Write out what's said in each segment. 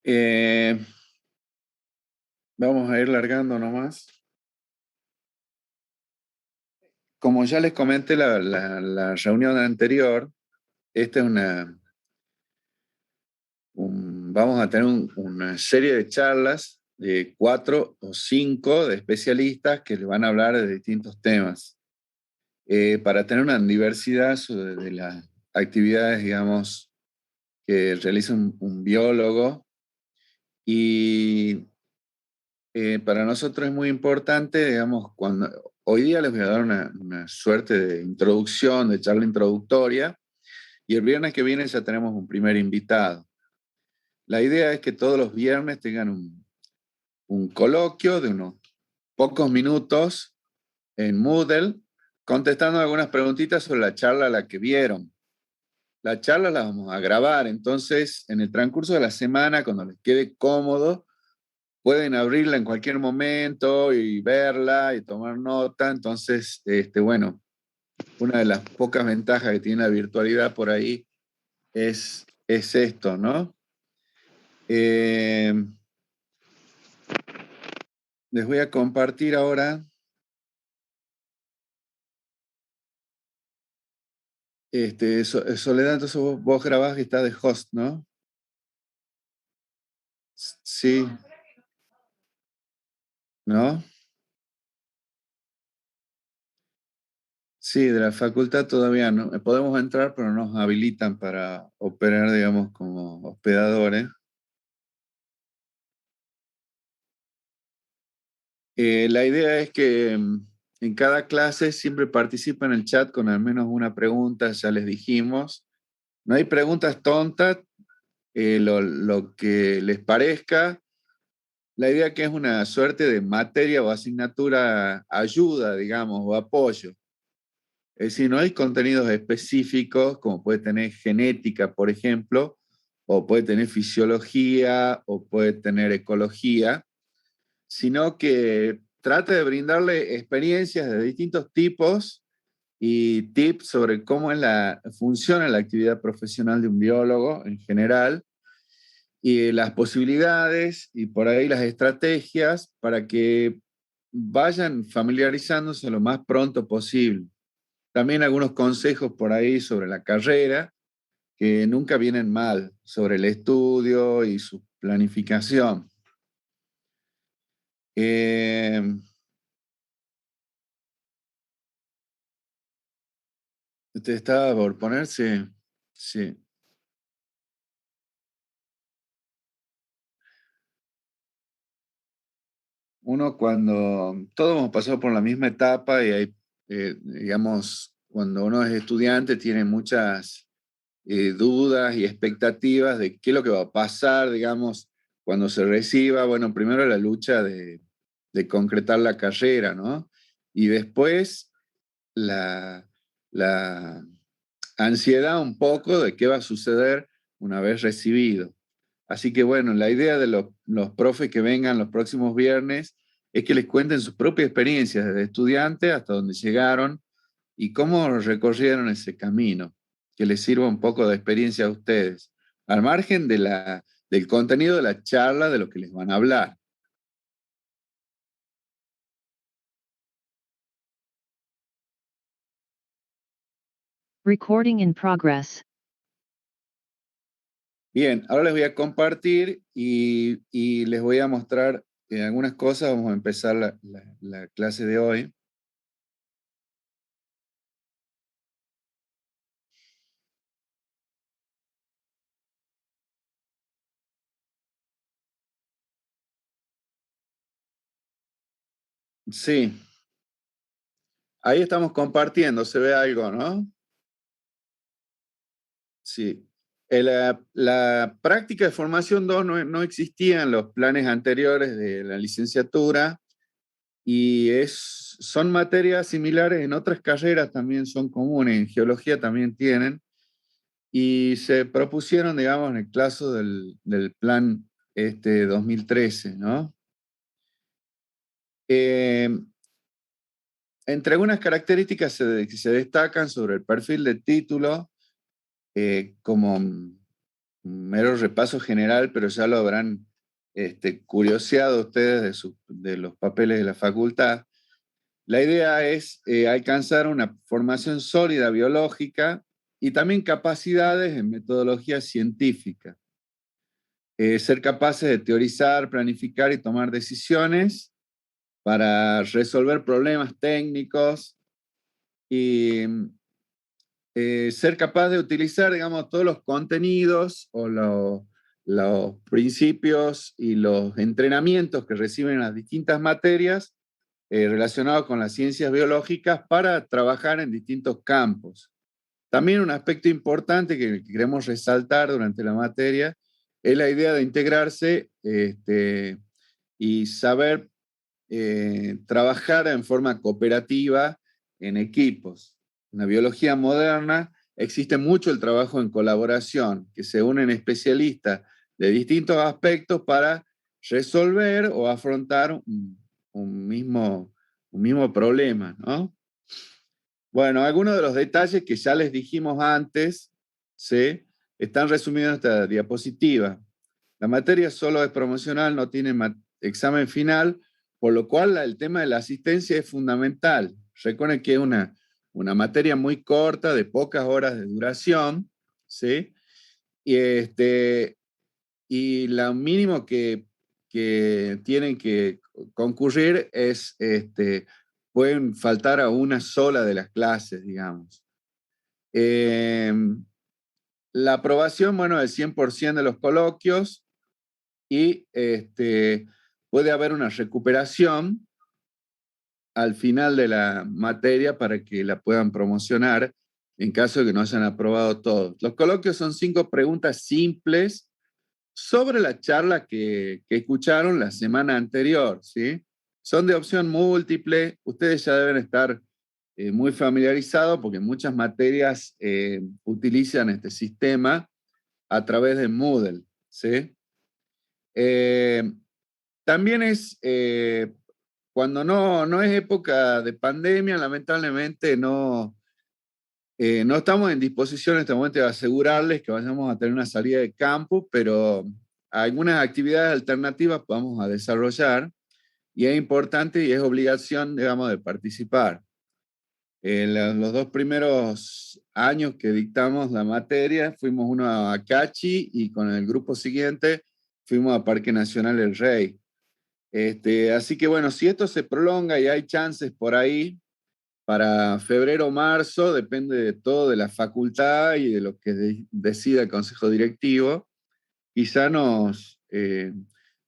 Eh, Vamos a ir largando nomás. Como ya les comenté la reunión anterior, esta es vamos a tener una serie de charlas de 4 o 5 de especialistas que les van a hablar de distintos temas, para tener una diversidad de las actividades, digamos, que realiza un biólogo. Y para nosotros es muy importante, digamos, hoy día les voy a dar una suerte de introducción, de charla introductoria, y el viernes que viene ya tenemos un primer invitado. La idea es que todos los viernes tengan un coloquio de unos pocos minutos en Moodle, contestando algunas preguntitas sobre la charla a la que vieron. La charla la vamos a grabar, entonces en el transcurso de la semana, cuando les quede cómodo, pueden abrirla en cualquier momento y verla y tomar nota. Entonces, bueno, una de las pocas ventajas que tiene la virtualidad por ahí es esto, ¿no? Eh, Les voy a compartir ahora. Soledad, entonces vos grabás que está de host, ¿no? Sí, ¿no? Sí, de la facultad todavía no. Podemos entrar, pero nos habilitan para operar, digamos, como hospedadores. La idea es que en cada clase siempre participa en el chat con al menos una pregunta, ya les dijimos. No hay preguntas tontas, lo que les parezca. La idea que es una suerte de materia o asignatura ayuda, digamos, o apoyo. Es decir, no hay contenidos específicos, como puede tener genética, por ejemplo, o puede tener fisiología, o puede tener ecología, sino que trata de brindarle experiencias de distintos tipos y tips sobre cómo funciona la actividad profesional de un biólogo en general, y las posibilidades y por ahí las estrategias para que vayan familiarizándose lo más pronto posible. También algunos consejos por ahí sobre la carrera, que nunca vienen mal, sobre el estudio y su planificación. Eh, Usted estaba por ponerse, sí. Uno cuando todos hemos pasado por la misma etapa y hay, digamos, cuando uno es estudiante tiene muchas dudas y expectativas de qué es lo que va a pasar, digamos, cuando se reciba. Bueno, primero la lucha de concretar la carrera, ¿no? Y después la, la ansiedad un poco de qué va a suceder una vez recibido. Así que bueno, la idea de los profes que vengan los próximos viernes es que les cuenten sus propias experiencias desde estudiante hasta donde llegaron y cómo recorrieron ese camino, que les sirva un poco de experiencia a ustedes, al margen del contenido de la charla, de lo que les van a hablar. Recording in progress. Bien, ahora les voy a compartir y les voy a mostrar algunas cosas. Vamos a empezar la clase de hoy. Sí, ahí estamos compartiendo, se ve algo, ¿no? Sí. La práctica de formación 2 no existía en los planes anteriores de la licenciatura y son materias similares en otras carreras, también son comunes, en geología también tienen, y se propusieron, digamos, en el caso del plan 2013, ¿no? Eh, Entre algunas características que se destacan sobre el perfil de título, como un mero repaso general, pero ya lo habrán curioseado ustedes de los papeles de la facultad. La idea es alcanzar una formación sólida biológica y también capacidades en metodología científica. Ser capaces de teorizar, planificar y tomar decisiones para resolver problemas técnicos y ser capaz de utilizar, digamos, todos los contenidos o los principios y los entrenamientos que reciben en las distintas materias relacionados con las ciencias biológicas para trabajar en distintos campos. También un aspecto importante que queremos resaltar durante la materia es la idea de integrarse y saber trabajar en forma cooperativa en equipos. En la biología moderna existe mucho el trabajo en colaboración, que se unen especialistas de distintos aspectos para resolver o afrontar un mismo problema, ¿no? Bueno, algunos de los detalles que ya les dijimos antes, ¿sí? Están resumidos en esta diapositiva. La materia solo es promocional, no tiene examen final, por lo cual el tema de la asistencia es fundamental. Recuerden que es una materia muy corta, de pocas horas de duración, ¿sí? Y, y lo mínimo que tienen que concurrir es, pueden faltar a una sola de las clases, digamos. Eh, la aprobación, bueno, el 100% de los coloquios y puede haber una recuperación al final de la materia para que la puedan promocionar en caso de que no hayan aprobado todos. Los coloquios son 5 preguntas simples sobre la charla que escucharon la semana anterior, ¿sí? Son de opción múltiple, ustedes ya deben estar muy familiarizados porque muchas materias utilizan este sistema a través de Moodle, ¿sí? Eh, también es, cuando no es época de pandemia, lamentablemente no estamos en disposición en este momento de asegurarles que vayamos a tener una salida de campo, pero algunas actividades alternativas vamos a desarrollar y es importante y es obligación, digamos, de participar. En los 2 primeros años que dictamos la materia, fuimos uno a Cachi y con el grupo siguiente fuimos a Parque Nacional El Rey. Así que bueno, si esto se prolonga y hay chances por ahí, para febrero o marzo, depende de todo, de la facultad y de lo que decida el consejo directivo, quizá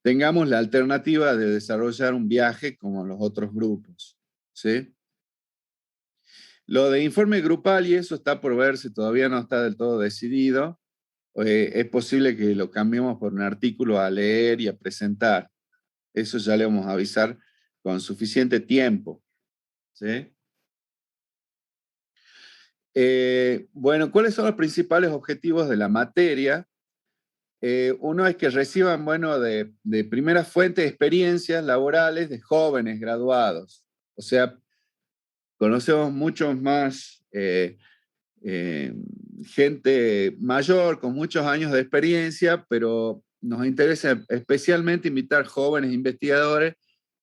tengamos la alternativa de desarrollar un viaje como los otros grupos, ¿sí? Lo de informe grupal y eso está por verse, todavía no está del todo decidido. Es posible que lo cambiemos por un artículo a leer y a presentar. Eso ya le vamos a avisar con suficiente tiempo, ¿sí? Bueno, ¿cuáles son los principales objetivos de la materia? Uno es que reciban, bueno, de primera fuente experiencias laborales de jóvenes graduados. O sea, conocemos muchos más eh, gente mayor con muchos años de experiencia, pero nos interesa especialmente invitar jóvenes investigadores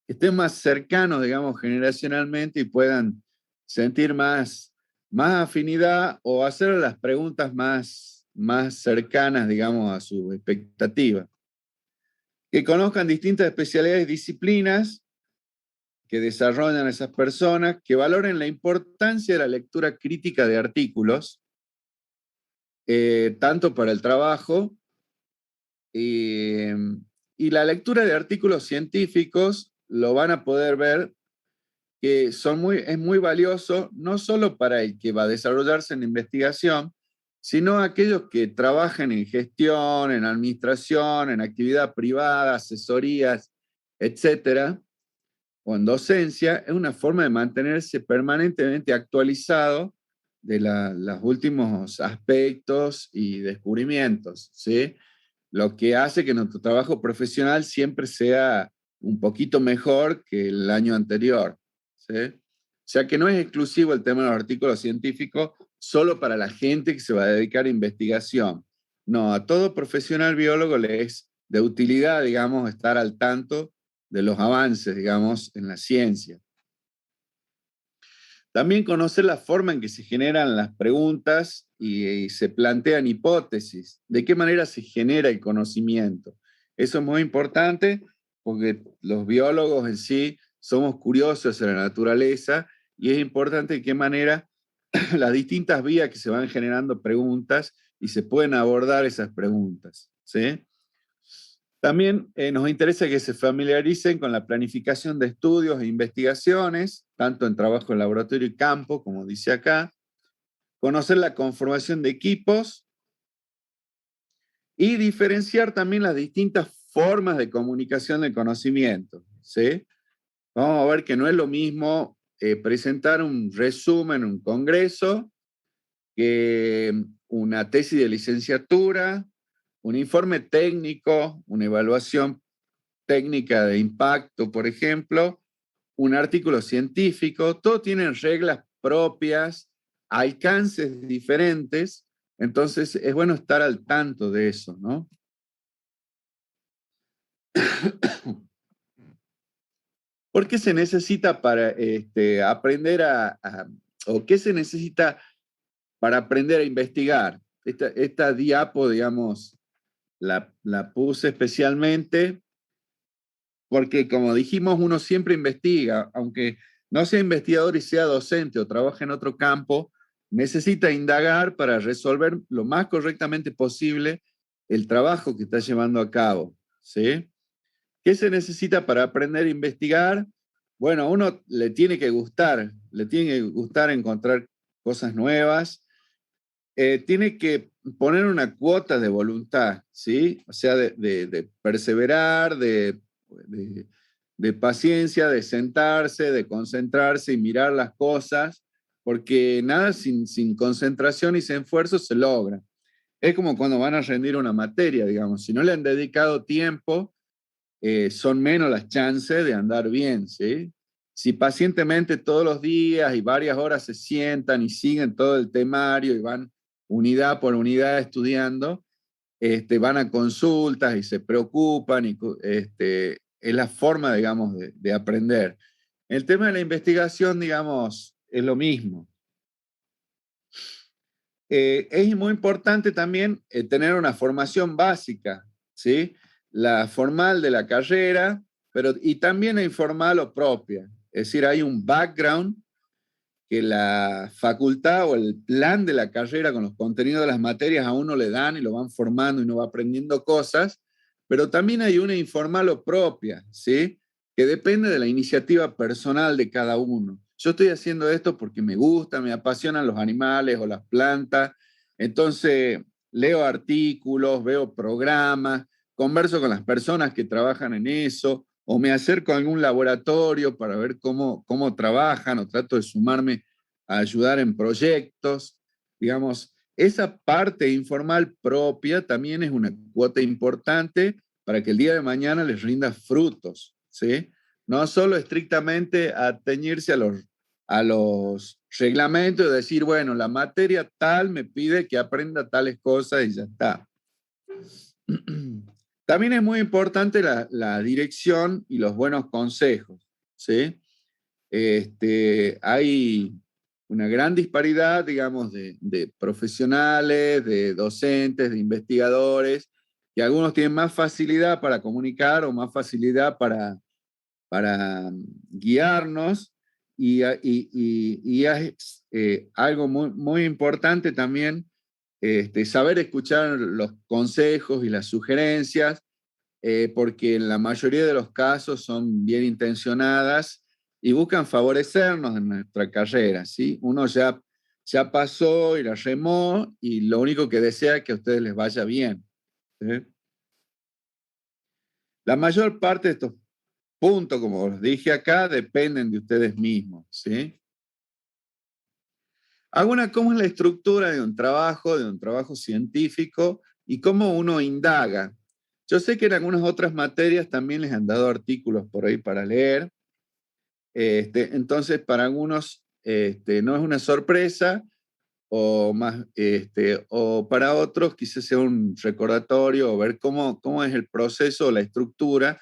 que estén más cercanos, digamos, generacionalmente y puedan sentir más afinidad o hacer las preguntas más cercanas, digamos, a su expectativa. Que conozcan distintas especialidades y disciplinas que desarrollan esas personas, que valoren la importancia de la lectura crítica de artículos, tanto para el trabajo eh, y la lectura de artículos científicos lo van a poder ver que es muy valioso no solo para el que va a desarrollarse en investigación, sino aquellos que trabajan en gestión, en administración, en actividad privada, asesorías, etcétera, o en docencia, es una forma de mantenerse permanentemente actualizado de los últimos aspectos y descubrimientos, ¿sí? Lo que hace que nuestro trabajo profesional siempre sea un poquito mejor que el año anterior, ¿sí? O sea que no es exclusivo el tema de los artículos científicos solo para la gente que se va a dedicar a investigación. No, a todo profesional biólogo le es de utilidad, digamos, estar al tanto de los avances, digamos, en la ciencia. También conocer la forma en que se generan las preguntas y se plantean hipótesis. ¿De qué manera se genera el conocimiento? Eso es muy importante porque los biólogos en sí somos curiosos de la naturaleza y es importante de qué manera las distintas vías que se van generando preguntas y se pueden abordar esas preguntas, ¿sí? También nos interesa que se familiaricen con la planificación de estudios e investigaciones, tanto en trabajo en laboratorio y campo, como dice acá, conocer la conformación de equipos y diferenciar también las distintas formas de comunicación del conocimiento, ¿sí? Vamos a ver que no es lo mismo presentar un resumen, un congreso, que una tesis de licenciatura, un informe técnico, una evaluación técnica de impacto, por ejemplo, un artículo científico, todos tienen reglas propias, alcances diferentes, entonces es bueno estar al tanto de eso, ¿no? ¿Por qué se necesita para aprender o qué se necesita para aprender a investigar? Esta diapo, digamos, la puse especialmente porque, como dijimos, uno siempre investiga, aunque no sea investigador y sea docente o trabaje en otro campo, necesita indagar para resolver lo más correctamente posible el trabajo que está llevando a cabo, ¿sí? ¿Qué se necesita para aprender a investigar? Bueno, a uno le tiene que gustar encontrar cosas nuevas, tiene que poner una cuota de voluntad, ¿sí? O sea, de perseverar, de, de paciencia, de sentarse, de concentrarse y mirar las cosas, porque nada sin concentración y sin esfuerzo se logra. Es como cuando van a rendir una materia, digamos, si no le han dedicado tiempo, son menos las chances de andar bien, ¿sí? Si pacientemente todos los días y varias horas se sientan y siguen todo el temario y van unidad por unidad estudiando, van a consultas y se preocupan y es la forma, digamos, de aprender. El tema de la investigación, digamos, es lo mismo. Es muy importante también tener una formación básica, ¿sí? La formal de la carrera, pero y también la informal o propia. Es decir, hay un background que la facultad o el plan de la carrera con los contenidos de las materias a uno le dan y lo van formando y uno va aprendiendo cosas, pero también hay una informal o propia, ¿sí? Que depende de la iniciativa personal de cada uno. Yo estoy haciendo esto porque me gusta, me apasionan los animales o las plantas, entonces leo artículos, veo programas, converso con las personas que trabajan en eso, o me acerco a algún laboratorio para ver cómo trabajan, o trato de sumarme a ayudar en proyectos. Digamos, esa parte informal propia también es una cuota importante para que el día de mañana les rinda frutos, ¿sí? No solo estrictamente atañirse a los reglamentos y decir, bueno, la materia tal me pide que aprenda tales cosas y ya está. También es muy importante la dirección y los buenos consejos, ¿sí? Hay una gran disparidad, digamos, de profesionales, de docentes, de investigadores, y algunos tienen más facilidad para comunicar o más facilidad para guiarnos, y es algo muy importante también, saber escuchar los consejos y las sugerencias, porque en la mayoría de los casos son bien intencionadas y buscan favorecernos en nuestra carrera, ¿sí? Uno ya pasó y la remó y lo único que desea es que a ustedes les vaya bien, ¿sí? La mayor parte de estos puntos, como os dije acá, dependen de ustedes mismos, ¿sí? ¿Cómo es la estructura de un trabajo científico y cómo uno indaga? Yo sé que en algunas otras materias también les han dado artículos por ahí para leer. Entonces, para algunos no es una sorpresa, o para otros quizás sea un recordatorio o ver cómo es el proceso, la estructura,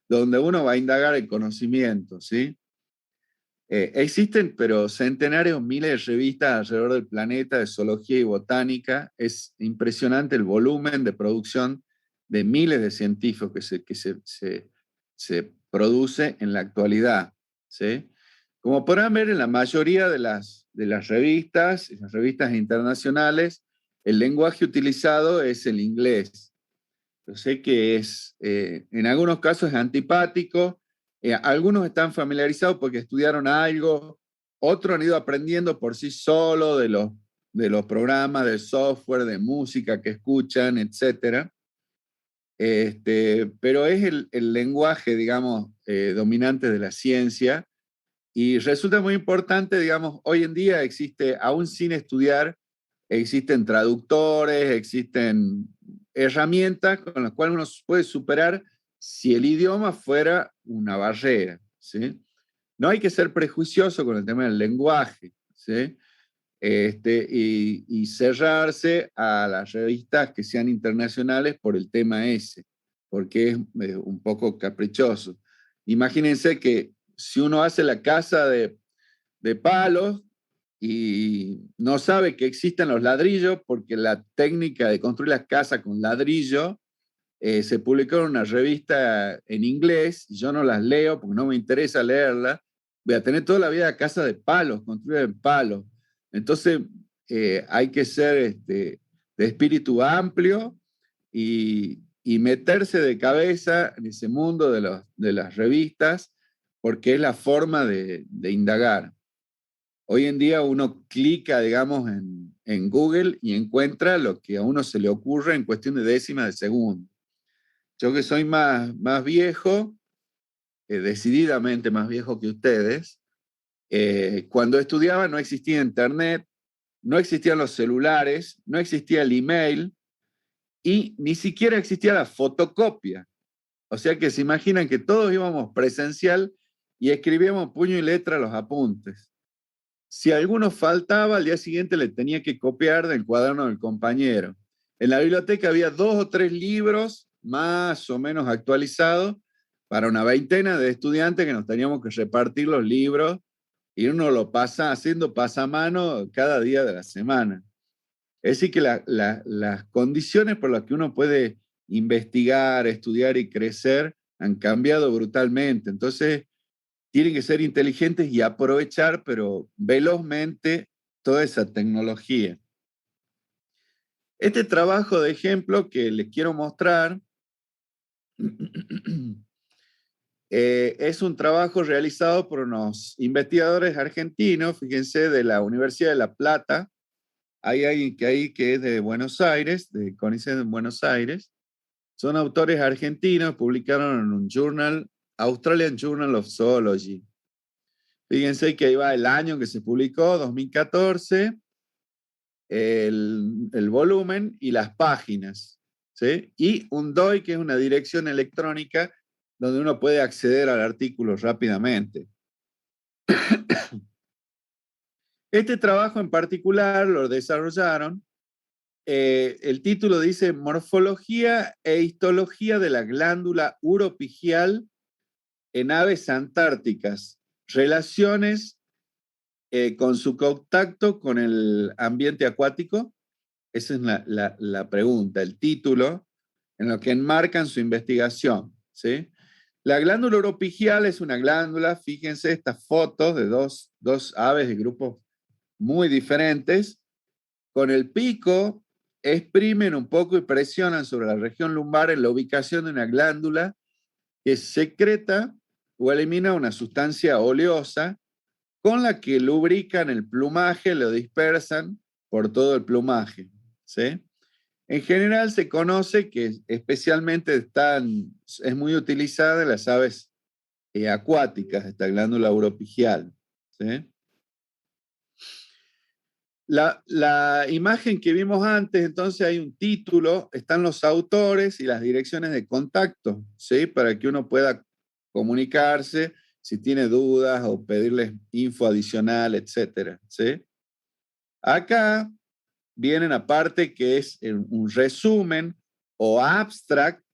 donde uno va a indagar el conocimiento, ¿sí? Existen, pero centenares o miles de revistas alrededor del planeta de zoología y botánica. Es impresionante el volumen de producción de miles de científicos que se produce en la actualidad, ¿sí? Como podrán ver, en la mayoría de las revistas internacionales, el lenguaje utilizado es el inglés. Yo sé que en algunos casos es antipático, algunos están familiarizados porque estudiaron algo, otros han ido aprendiendo por sí solos de los programas, de software, de música que escuchan, etcétera. Pero es el lenguaje, digamos, dominante de la ciencia y resulta muy importante, digamos, hoy en día existe, aún sin estudiar, existen traductores, existen herramientas con las cuales uno puede superar si el idioma fuera una barrera, ¿sí? No hay que ser prejuicioso con el tema del lenguaje, ¿sí? Y cerrarse a las revistas que sean internacionales por el tema ese, porque es un poco caprichoso. Imagínense que si uno hace la casa de palos y no sabe que existen los ladrillos, porque la técnica de construir las casas con ladrillo se publicó en una revista en inglés, y yo no las leo porque no me interesa leerlas, voy a tener toda la vida casa de palos, construida en palos. Entonces, hay que ser de espíritu amplio y meterse de cabeza en ese mundo de las revistas, porque es la forma de indagar. Hoy en día uno clica, digamos, en Google y encuentra lo que a uno se le ocurre en cuestión de décimas de segundo. Yo que soy más viejo, decididamente más viejo que ustedes, cuando estudiaba no existía internet, no existían los celulares, no existía el email y ni siquiera existía la fotocopia. O sea que se imaginan que todos íbamos presencial y escribíamos puño y letra los apuntes. Si alguno faltaba, al día siguiente le tenía que copiar del cuaderno del compañero. En la biblioteca había 2 o 3 libros más o menos actualizados para una veintena de estudiantes que nos teníamos que repartir los libros y uno lo pasa haciendo pasamano cada día de la semana. Es decir, que las condiciones por las que uno puede investigar, estudiar y crecer han cambiado brutalmente. Entonces, tienen que ser inteligentes y aprovechar, pero velozmente, toda esa tecnología. Este trabajo de ejemplo que les quiero mostrar es un trabajo realizado por unos investigadores argentinos, fíjense, de la Universidad de La Plata. Hay alguien que es de Buenos Aires, de CONICET en Buenos Aires. Son autores argentinos, publicaron en un journal, Australian Journal of Zoology. Fíjense que ahí va el año que se publicó, 2014, el volumen y las páginas, ¿sí? Y un DOI, que es una dirección electrónica donde uno puede acceder al artículo rápidamente. Este trabajo en particular lo desarrollaron. El título dice Morfología e histología de la glándula uropigial en aves antárticas. Relaciones con su contacto con el ambiente acuático. Esa es la pregunta, el título en lo que enmarcan su investigación, ¿sí? La glándula uropigial es una glándula, fíjense estas fotos de dos aves de grupos muy diferentes, con el pico exprimen un poco y presionan sobre la región lumbar en la ubicación de una glándula que secreta o elimina una sustancia oleosa con la que lubrican el plumaje, lo dispersan por todo el plumaje, ¿sí? En general se conoce que especialmente es muy utilizada en las aves acuáticas, esta glándula uropigial, ¿sí? La imagen que vimos antes, entonces hay un título, están los autores y las direcciones de contacto, ¿sí? Para que uno pueda comunicarse si tiene dudas o pedirles info adicional, etcétera, ¿sí? Acá vienen aparte que es un resumen o abstract,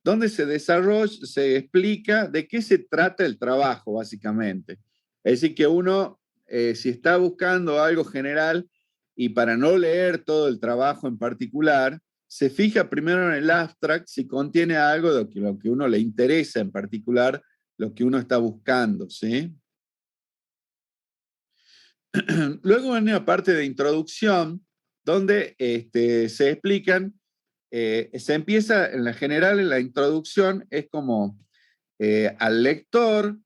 donde se desarrolla, se explica de qué se trata el trabajo, básicamente. Es decir, que uno, si está buscando algo general y para no leer todo el trabajo en particular, se fija primero en el abstract si contiene algo de lo que uno le interesa en particular, lo que uno está buscando, ¿sí? Luego viene una parte de introducción, donde se explican, se empieza en la general, en la introducción, es como al lector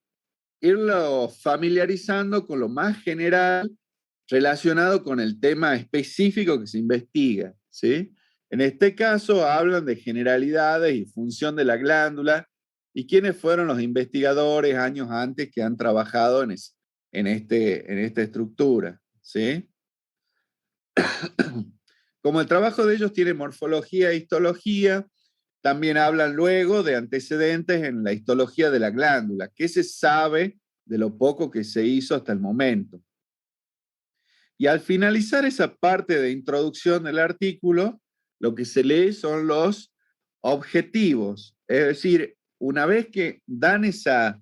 irlo familiarizando con lo más general relacionado con el tema específico que se investiga, ¿sí? En este caso hablan de generalidades y función de la glándula y quiénes fueron los investigadores años antes que han trabajado en esta estructura, ¿sí? Como el trabajo de ellos tiene morfología e histología, también hablan luego de antecedentes en la histología de la glándula. ¿Qué se sabe de lo poco que se hizo hasta el momento? Y al finalizar esa parte de introducción del artículo, lo que se lee son los objetivos. Es decir, una vez que dan esa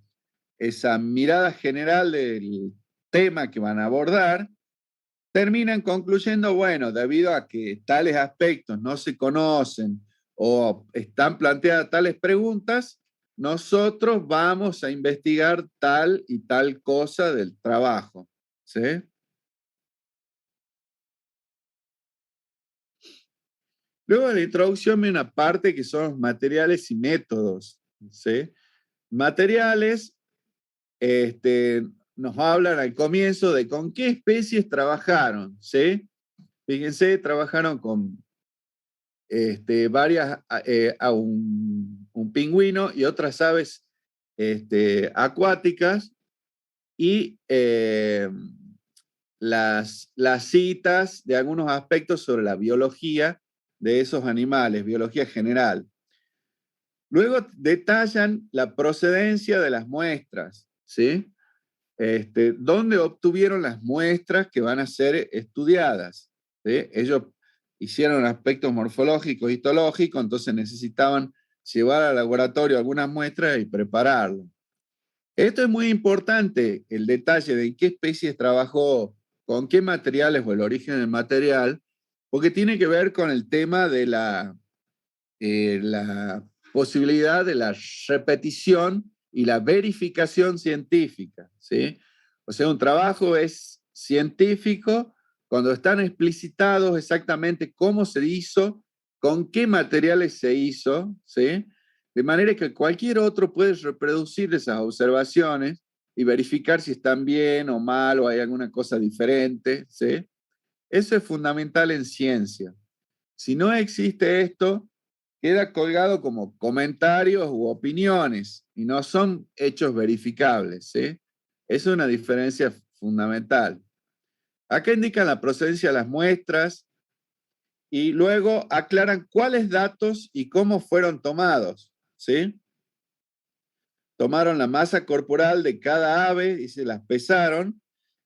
mirada general del tema que van a abordar, terminan concluyendo, bueno, debido a que tales aspectos no se conocen o están planteadas tales preguntas, nosotros vamos a investigar tal y tal cosa del trabajo, ¿sí? Luego de la introducción viene una parte que son los materiales y métodos, ¿sí? Materiales, nos hablan al comienzo de con qué especies trabajaron, ¿sí? Fíjense, trabajaron con varias, a un pingüino y otras aves acuáticas y las citas de algunos aspectos sobre la biología de esos animales, biología general. Luego detallan la procedencia de las muestras, ¿sí? ¿Dónde obtuvieron las muestras que van a ser estudiadas? ¿Sí? Ellos hicieron aspectos morfológicos, histológicos, entonces necesitaban llevar al laboratorio algunas muestras y prepararlo. Esto es muy importante, el detalle de en qué especies trabajó, con qué materiales o el origen del material, porque tiene que ver con el tema de la posibilidad de la repetición y la verificación científica, ¿sí? O sea, un trabajo es científico cuando están explicitados exactamente cómo se hizo, con qué materiales se hizo, ¿sí? De manera que cualquier otro puede reproducir esas observaciones y verificar si están bien o mal o hay alguna cosa diferente, ¿sí? Eso es fundamental en ciencia. Si no existe esto, queda colgado como comentarios u opiniones y no son hechos verificables, ¿sí? Es una diferencia fundamental. Acá indican la procedencia de las muestras y luego aclaran cuáles datos y cómo fueron tomados, ¿sí? Tomaron la masa corporal de cada ave y se las pesaron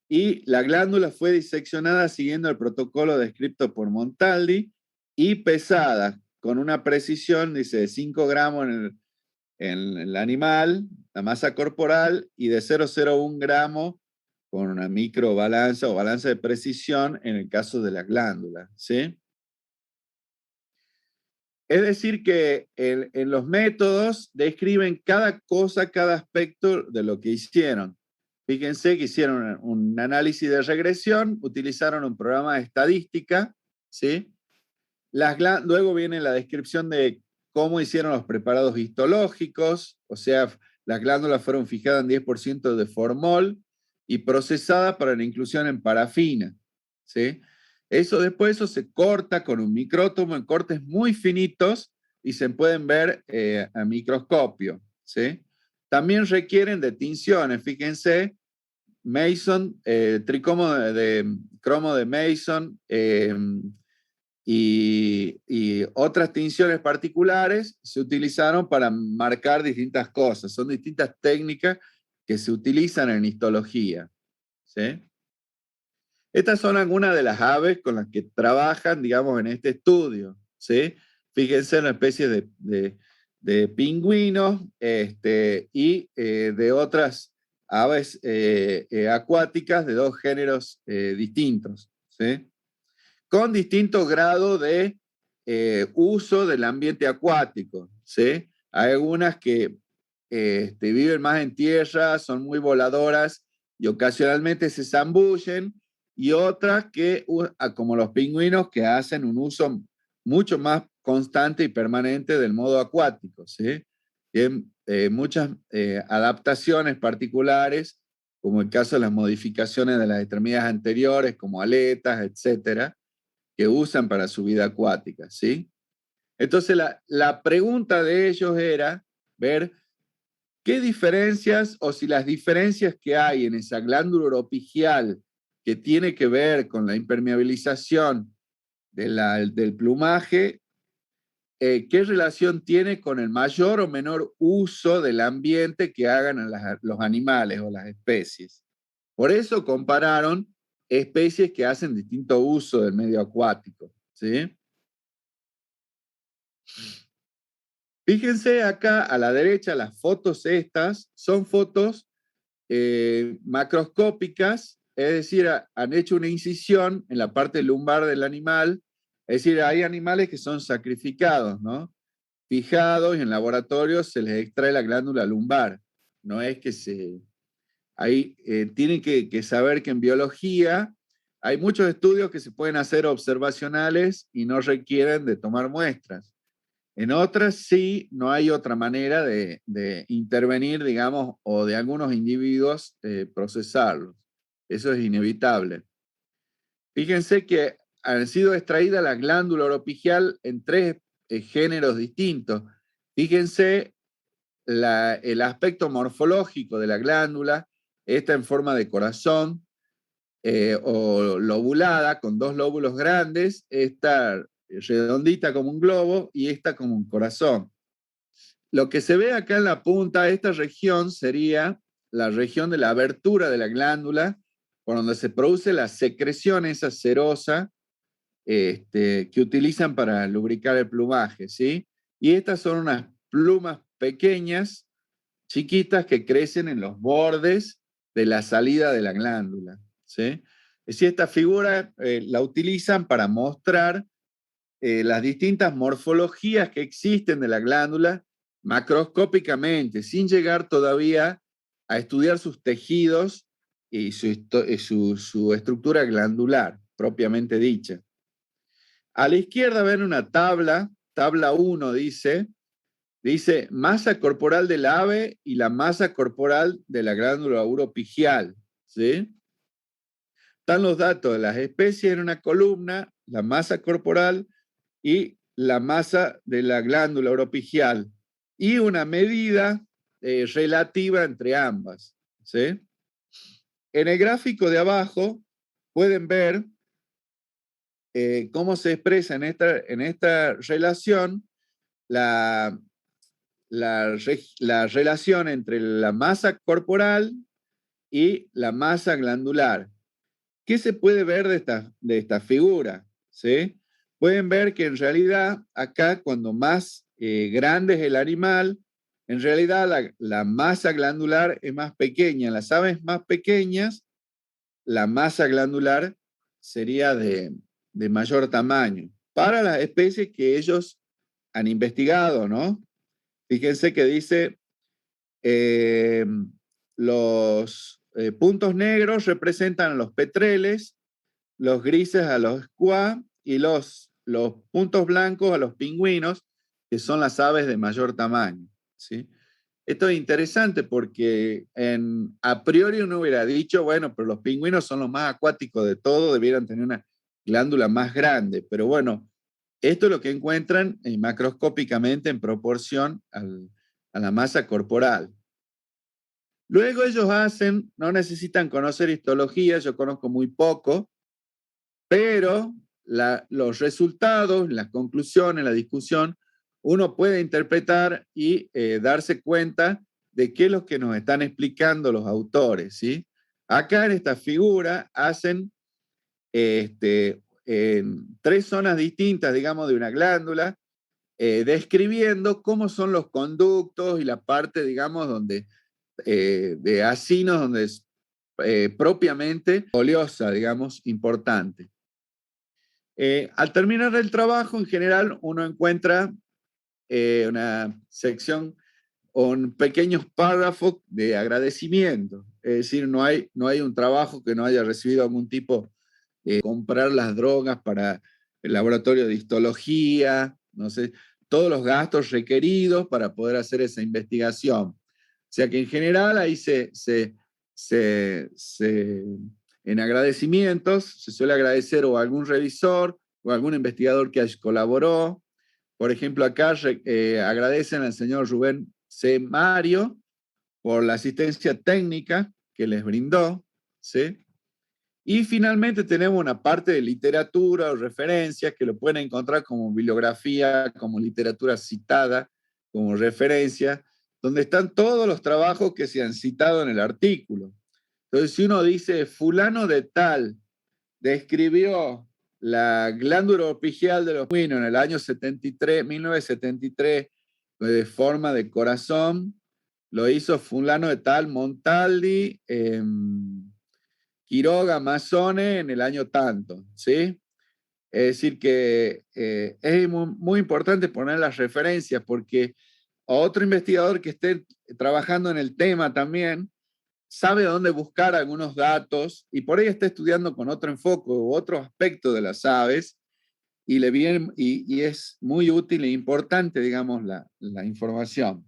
y la glándula fue diseccionada siguiendo el protocolo descrito por Montaldi y pesada con una precisión, dice, de 5 gramos en el animal, la masa corporal, y de 0,01 gramos con una microbalanza o balanza de precisión en el caso de la glándula, ¿sí? Es decir, que en los métodos describen cada cosa, cada aspecto de lo que hicieron. Fíjense que hicieron un análisis de regresión, utilizaron un programa de estadística, ¿sí? Luego viene la descripción de cómo hicieron los preparados histológicos, o sea, las glándulas fueron fijadas en 10% de formol y procesadas para la inclusión en parafina, ¿sí? Eso se corta con un micrótomo en cortes muy finitos y se pueden ver a microscopio, ¿sí? También requieren de tinciones, fíjense, Mason, tricomo de cromo de Mason, y otras tinciones particulares se utilizaron para marcar distintas cosas. Son distintas técnicas que se utilizan en histología, ¿sí? Estas son algunas de las aves con las que trabajan, digamos, en este estudio, ¿sí? Fíjense en la especie de pingüinos y de otras aves acuáticas de dos géneros distintos, ¿sí? Con distintos grados de uso del ambiente acuático, ¿sí? Hay algunas que viven más en tierra, son muy voladoras y ocasionalmente se zambullen, y otras que, como los pingüinos, que hacen un uso mucho más constante y permanente del modo acuático, ¿sí? Tienen muchas adaptaciones particulares, como el caso de las modificaciones de las extremidades anteriores, como aletas, etcétera, que usan para su vida acuática, ¿sí? Entonces la pregunta de ellos era ver qué diferencias, o si las diferencias que hay en esa glándula oropigial que tiene que ver con la impermeabilización del plumaje, qué relación tiene con el mayor o menor uso del ambiente que hagan los animales o las especies. Por eso compararon especies que hacen distinto uso del medio acuático, ¿sí? Fíjense acá a la derecha, las fotos estas son fotos macroscópicas, es decir, han hecho una incisión en la parte lumbar del animal, es decir, hay animales que son sacrificados, ¿no? Fijados, y en laboratorio se les extrae la glándula lumbar. No es que se... Ahí tienen que saber que en biología hay muchos estudios que se pueden hacer observacionales y no requieren de tomar muestras. En otras sí, no hay otra manera de intervenir, digamos, o de algunos individuos procesarlos. Eso es inevitable. Fíjense que han sido extraídas la glándula oropigial en tres géneros distintos. Fíjense el aspecto morfológico de la glándula. Esta en forma de corazón o lobulada, con dos lóbulos grandes. Esta redondita como un globo y esta como un corazón. Lo que se ve acá en la punta de esta región sería la región de la abertura de la glándula, por donde se produce la secreción esa cerosa que utilizan para lubricar el plumaje, ¿sí? Y estas son unas plumas pequeñas, chiquitas, que crecen en los bordes de la salida de la glándula, ¿sí? Es decir, esta figura la utilizan para mostrar las distintas morfologías que existen de la glándula macroscópicamente, sin llegar todavía a estudiar sus tejidos y su estructura glandular propiamente dicha. A la izquierda ven una tabla 1 dice masa corporal del ave y la masa corporal de la glándula uropigial, ¿sí? Están los datos de las especies en una columna, la masa corporal y la masa de la glándula oropigial, y una medida relativa entre ambas, ¿sí? En el gráfico de abajo pueden ver cómo se expresa en esta relación la relación entre la masa corporal y la masa glandular. ¿Qué se puede ver de esta figura? ¿Sí? Pueden ver que en realidad acá, cuando más grande es el animal, en realidad la masa glandular es más pequeña. En las aves más pequeñas, la masa glandular sería de mayor tamaño. Para las especies que ellos han investigado, ¿no? Fíjense que dice eh, los puntos negros representan a los petreles, los grises a los squá y los puntos blancos a los pingüinos, que son las aves de mayor tamaño, ¿sí? Esto es interesante porque a priori uno hubiera dicho, bueno, pero los pingüinos son los más acuáticos de todo, debieran tener una glándula más grande, pero bueno, esto es lo que encuentran macroscópicamente en proporción a la masa corporal. Luego ellos no necesitan conocer histología, yo conozco muy poco, pero los resultados, las conclusiones, la discusión, uno puede interpretar y darse cuenta de qué es lo que nos están explicando los autores, ¿sí? Acá en esta figura hacen en 3 zonas distintas, digamos, de una glándula, describiendo cómo son los conductos y la parte, digamos, donde, de acinos, donde es propiamente oleosa, digamos, importante. Al terminar el trabajo, en general, uno encuentra una sección con pequeños párrafos de agradecimiento. Es decir, no hay un trabajo que no haya recibido algún tipo de comprar las drogas para el laboratorio de histología, no sé, todos los gastos requeridos para poder hacer esa investigación. O sea que en general ahí en agradecimientos se suele agradecer o a algún revisor o a algún investigador que colaboró. Por ejemplo, acá agradecen al señor Rubén C. Mario por la asistencia técnica que les brindó, ¿sí? Y finalmente tenemos una parte de literatura o referencias que lo pueden encontrar como bibliografía, como literatura citada, como referencia, donde están todos los trabajos que se han citado en el artículo. Entonces, si uno dice, fulano de tal describió la glándula orpigial de los pingüinos en el año 1973, de forma de corazón, lo hizo fulano de tal Montaldi, Quiroga, Mazzone en el año tanto, ¿sí? Es decir que es muy importante poner las referencias porque otro investigador que esté trabajando en el tema también sabe dónde buscar algunos datos y por ahí está estudiando con otro enfoque u otro aspecto de las aves y es muy útil e importante, digamos, la información.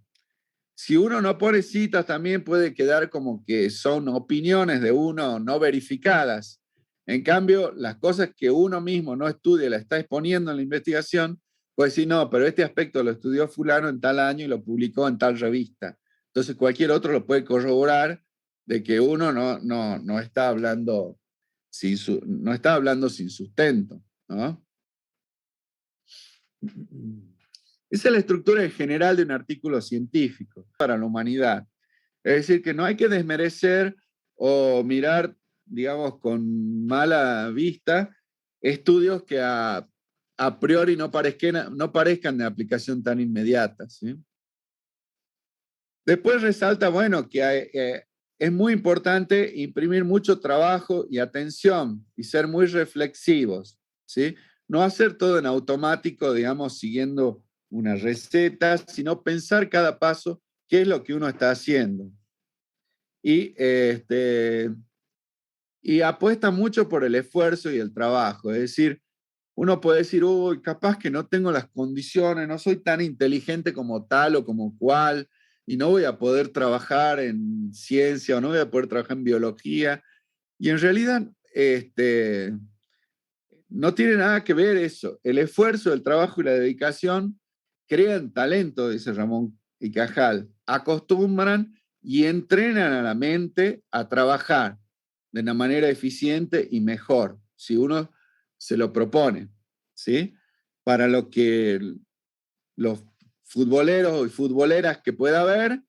Si uno no pone citas, también puede quedar como que son opiniones de uno no verificadas. En cambio, las cosas que uno mismo no estudia, la está exponiendo en la investigación, pues decir, no, pero este aspecto lo estudió fulano en tal año y lo publicó en tal revista. Entonces cualquier otro lo puede corroborar de que uno no está hablando no está hablando sin sustento, ¿no? Esa es la estructura en general de un artículo científico para la humanidad. Es decir, que no hay que desmerecer o mirar, digamos, con mala vista estudios que a priori no parezcan de aplicación tan inmediata, ¿sí? Después resalta, bueno, que es muy importante imprimir mucho trabajo y atención y ser muy reflexivos, ¿sí? No hacer todo en automático, digamos, siguiendo una receta, sino pensar cada paso qué es lo que uno está haciendo. Y, y apuesta mucho por el esfuerzo y el trabajo. Es decir, uno puede decir, uy, capaz que no tengo las condiciones, no soy tan inteligente como tal o como cual, y no voy a poder trabajar en ciencia o no voy a poder trabajar en biología. Y en realidad, no tiene nada que ver eso. El esfuerzo, el trabajo y la dedicación crean talento, dice Ramón y Cajal. Acostumbran y entrenan a la mente a trabajar de una manera eficiente y mejor, si uno se lo propone, ¿sí? Para lo que los futboleros y futboleras que pueda haber,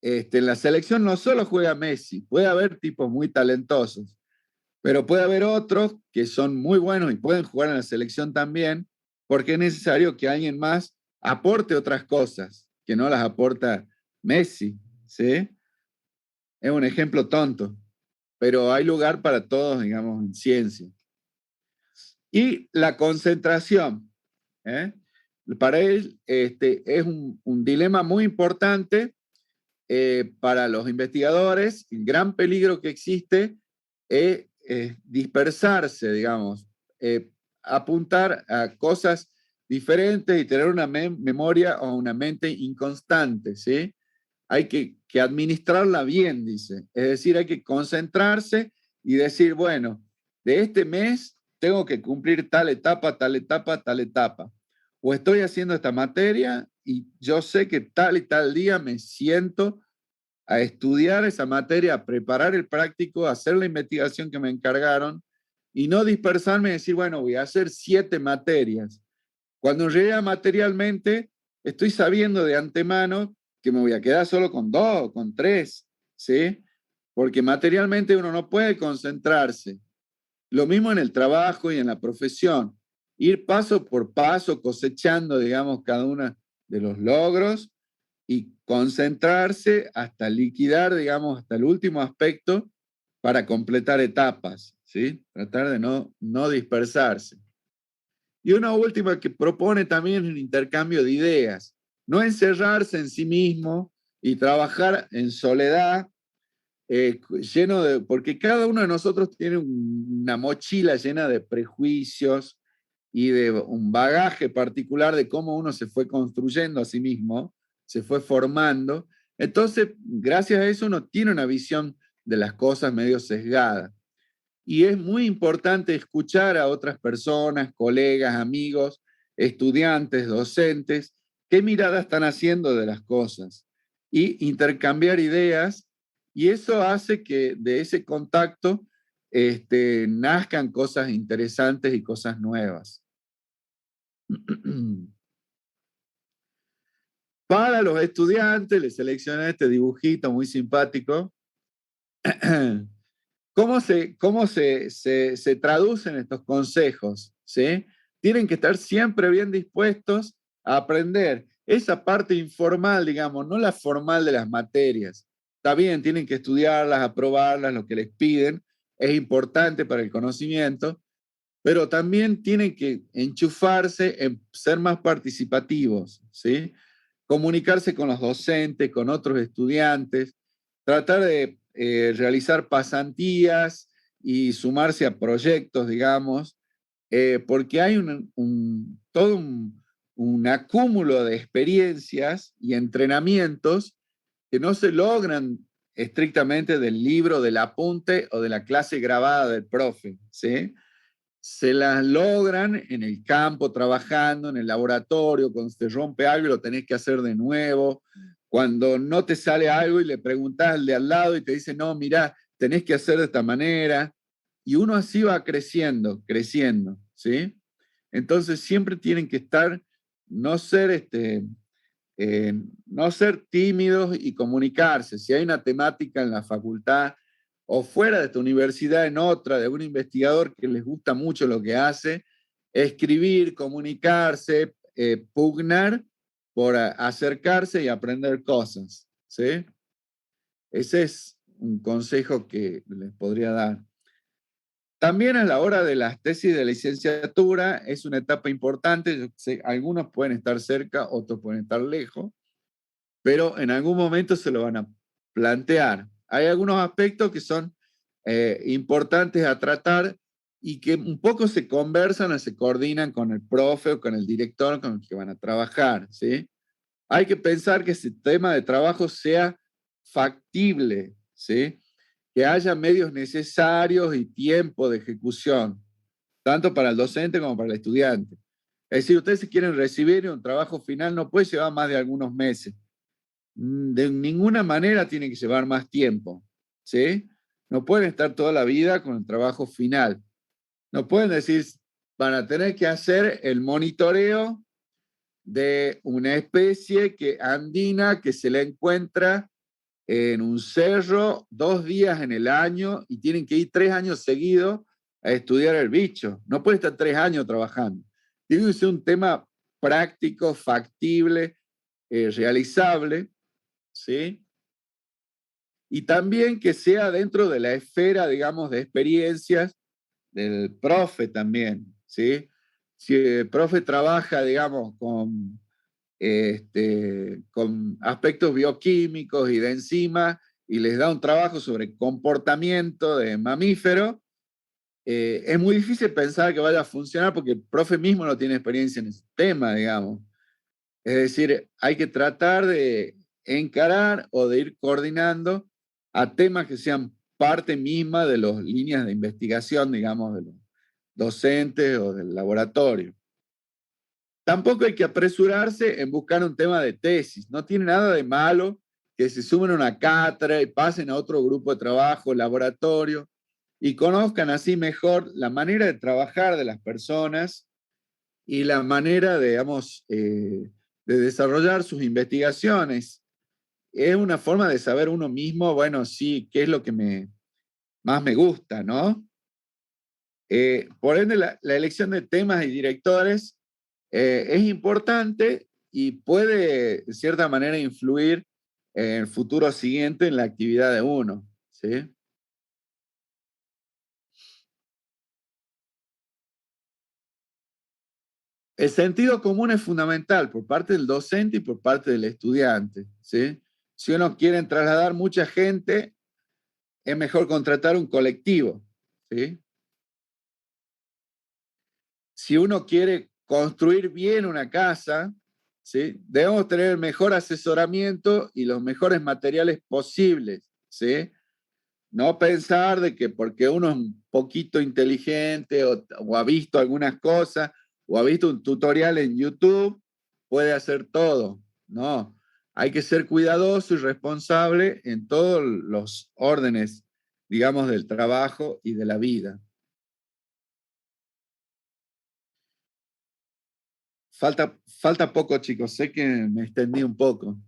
en la selección no solo juega Messi, puede haber tipos muy talentosos, pero puede haber otros que son muy buenos y pueden jugar en la selección también, porque es necesario que alguien más aporte otras cosas que no las aporta Messi, ¿sí? Es un ejemplo tonto, pero hay lugar para todos, digamos, en ciencia. Y la concentración, ¿eh? Para él es un dilema muy importante para los investigadores. El gran peligro que existe es dispersarse, digamos, apuntar a cosas diferentes y tener una memoria o una mente inconstante, ¿sí? Hay que administrarla bien, dice. Es decir, hay que concentrarse y decir, bueno, de este mes tengo que cumplir tal etapa, tal etapa, tal etapa. O estoy haciendo esta materia y yo sé que tal y tal día me siento a estudiar esa materia, a preparar el práctico, a hacer la investigación que me encargaron y no dispersarme y decir, bueno, voy a hacer 7 materias. Cuando en realidad materialmente estoy sabiendo de antemano que me voy a quedar solo con 2, con 3, ¿sí? Porque materialmente uno no puede concentrarse Lo mismo en el trabajo y en la profesión. Ir paso por paso cosechando, digamos, cada uno de los logros y concentrarse hasta liquidar, digamos, hasta el último aspecto para completar etapas, ¿sí? Tratar de no dispersarse. Y una última que propone también un intercambio de ideas, no encerrarse en sí mismo y trabajar en soledad, lleno de, porque cada uno de nosotros tiene una mochila llena de prejuicios y de un bagaje particular de cómo uno se fue construyendo a sí mismo, se fue formando. Entonces, gracias a eso uno tiene una visión de las cosas medio sesgada. Y es muy importante escuchar a otras personas, colegas, amigos, estudiantes, docentes, qué mirada están haciendo de las cosas y intercambiar ideas. Y eso hace que de ese contacto nazcan cosas interesantes y cosas nuevas. Para los estudiantes, les seleccioné este dibujito muy simpático. ¿Cómo se traducen estos consejos? ¿Sí? Tienen que estar siempre bien dispuestos a aprender esa parte informal, digamos, no la formal de las materias. Está bien, tienen que estudiarlas, aprobarlas, lo que les piden, es importante para el conocimiento, pero también tienen que enchufarse en ser más participativos, ¿sí? Comunicarse con los docentes, con otros estudiantes, tratar de realizar pasantías y sumarse a proyectos, digamos, porque hay todo un acúmulo de experiencias y entrenamientos que no se logran estrictamente del libro, del apunte o de la clase grabada del profe, ¿sí? Se las logran en el campo, trabajando, en el laboratorio, cuando se rompe algo y lo tenés que hacer de nuevo, cuando no te sale algo y le preguntás al de al lado y te dice, no, mirá, tenés que hacer de esta manera, y uno así va creciendo, creciendo, ¿sí? Entonces siempre tienen que estar, no ser, no ser tímidos y comunicarse. Si hay una temática en la facultad o fuera de tu universidad, en otra, de un investigador que les gusta mucho lo que hace, escribir, comunicarse, pugnar por acercarse y aprender cosas, ¿sí? Ese es un consejo que les podría dar. También a la hora de las tesis de licenciatura es una etapa importante. Yo sé, algunos pueden estar cerca, otros pueden estar lejos, pero en algún momento se lo van a plantear. Hay algunos aspectos que son importantes a tratar y que un poco se conversan o se coordinan con el profe o con el director con el que van a trabajar, ¿sí? Hay que pensar que ese tema de trabajo sea factible, ¿sí? Que haya medios necesarios y tiempo de ejecución, tanto para el docente como para el estudiante. Es decir, ustedes si quieren recibir un trabajo final no puede llevar más de algunos meses. De ninguna manera tiene que llevar más tiempo, ¿sí? No pueden estar toda la vida con el trabajo final. No pueden decir, van a tener que hacer el monitoreo de una especie andina que se le encuentra en un cerro 2 días en el año y tienen que ir 3 años seguidos a estudiar el bicho. No puede estar 3 años trabajando. Tiene que ser un tema práctico, factible, realizable, ¿sí? Y también que sea dentro de la esfera, digamos, de experiencias del profe también, ¿sí? Si el profe trabaja, digamos, con aspectos bioquímicos y de enzimas y les da un trabajo sobre comportamiento de mamífero, es muy difícil pensar que vaya a funcionar porque el profe mismo no tiene experiencia en ese tema, digamos. Es decir, hay que tratar de encarar o de ir coordinando a temas que sean parte misma de las líneas de investigación, digamos, de los docentes o del laboratorio. Tampoco hay que apresurarse en buscar un tema de tesis. No tiene nada de malo que se sumen a una cátedra y pasen a otro grupo de trabajo, laboratorio, y conozcan así mejor la manera de trabajar de las personas y la manera, digamos, de desarrollar sus investigaciones. Es una forma de saber uno mismo, bueno, sí, qué es lo que más me gusta, ¿no? Por ende, la elección de temas y directores es importante y puede, de cierta manera, influir en el futuro siguiente en la actividad de uno, ¿sí? El sentido común es fundamental por parte del docente y por parte del estudiante, ¿sí? Si uno quiere trasladar mucha gente, es mejor contratar un colectivo, ¿sí? Si uno quiere construir bien una casa, ¿sí? Debemos tener el mejor asesoramiento y los mejores materiales posibles, ¿sí? No pensar de que porque uno es un poquito inteligente o ha visto algunas cosas o ha visto un tutorial en YouTube, puede hacer todo. No, hay que ser cuidadoso y responsable en todos los órdenes, digamos, del trabajo y de la vida. Falta poco, chicos. Sé que me extendí un poco.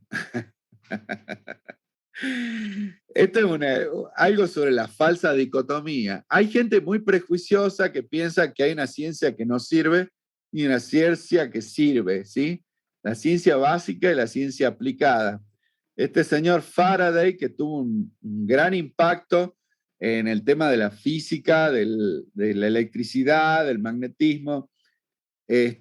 Esto es algo sobre la falsa dicotomía. Hay gente muy prejuiciosa que piensa que hay una ciencia que no sirve y una ciencia que sirve, ¿sí? La ciencia básica y la ciencia aplicada. Este señor Faraday, que tuvo un gran impacto en el tema de la física, de la electricidad, del magnetismo, es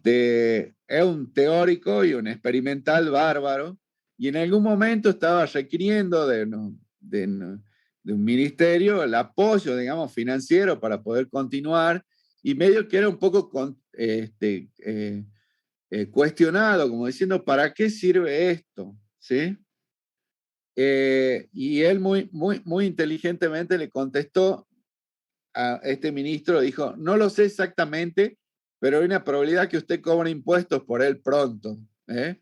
un teórico y un experimental bárbaro, y en algún momento estaba requiriendo de un ministerio el apoyo, digamos, financiero para poder continuar, y medio que era un poco cuestionado, como diciendo, ¿para qué sirve esto? ¿Sí? Y él muy inteligentemente le contestó a este ministro, dijo, no lo sé exactamente, pero hay una probabilidad que usted cobre impuestos por él pronto. ¿Eh?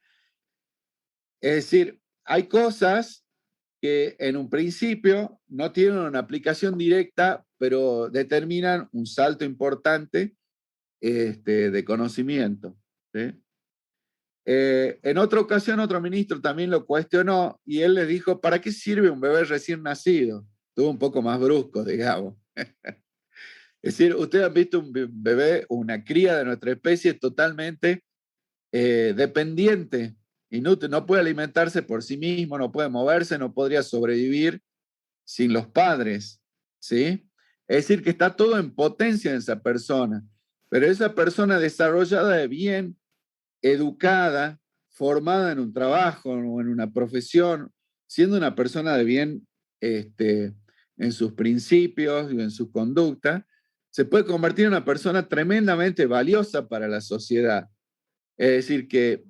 Es decir, hay cosas que en un principio no tienen una aplicación directa, pero determinan un salto importante de conocimiento. ¿Sí? En otra ocasión, otro ministro también lo cuestionó y él le dijo, ¿para qué sirve un bebé recién nacido? Estuvo un poco más brusco, digamos. Es decir, ustedes han visto un bebé, una cría de nuestra especie totalmente dependiente, inútil, no puede alimentarse por sí mismo, no puede moverse, no podría sobrevivir sin los padres, ¿sí? Es decir, que está todo en potencia en esa persona, pero esa persona desarrollada de bien, educada, formada en un trabajo o en una profesión, siendo una persona de bien en sus principios y en su conducta, se puede convertir en una persona tremendamente valiosa para la sociedad. Es decir, que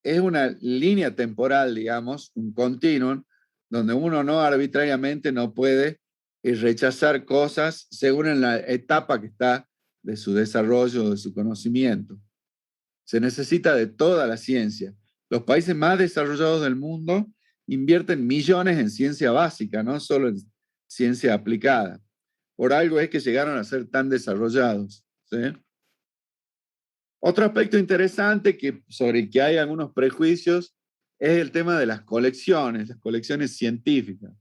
es una línea temporal, digamos, un continuum, donde uno no arbitrariamente no puede rechazar cosas según en la etapa que está de su desarrollo, de su conocimiento. Se necesita de toda la ciencia. Los países más desarrollados del mundo invierten millones en ciencia básica, no solo en ciencia aplicada. Por algo es que llegaron a ser tan desarrollados. ¿Sí? Otro aspecto interesante sobre el que hay algunos prejuicios es el tema de las colecciones científicas.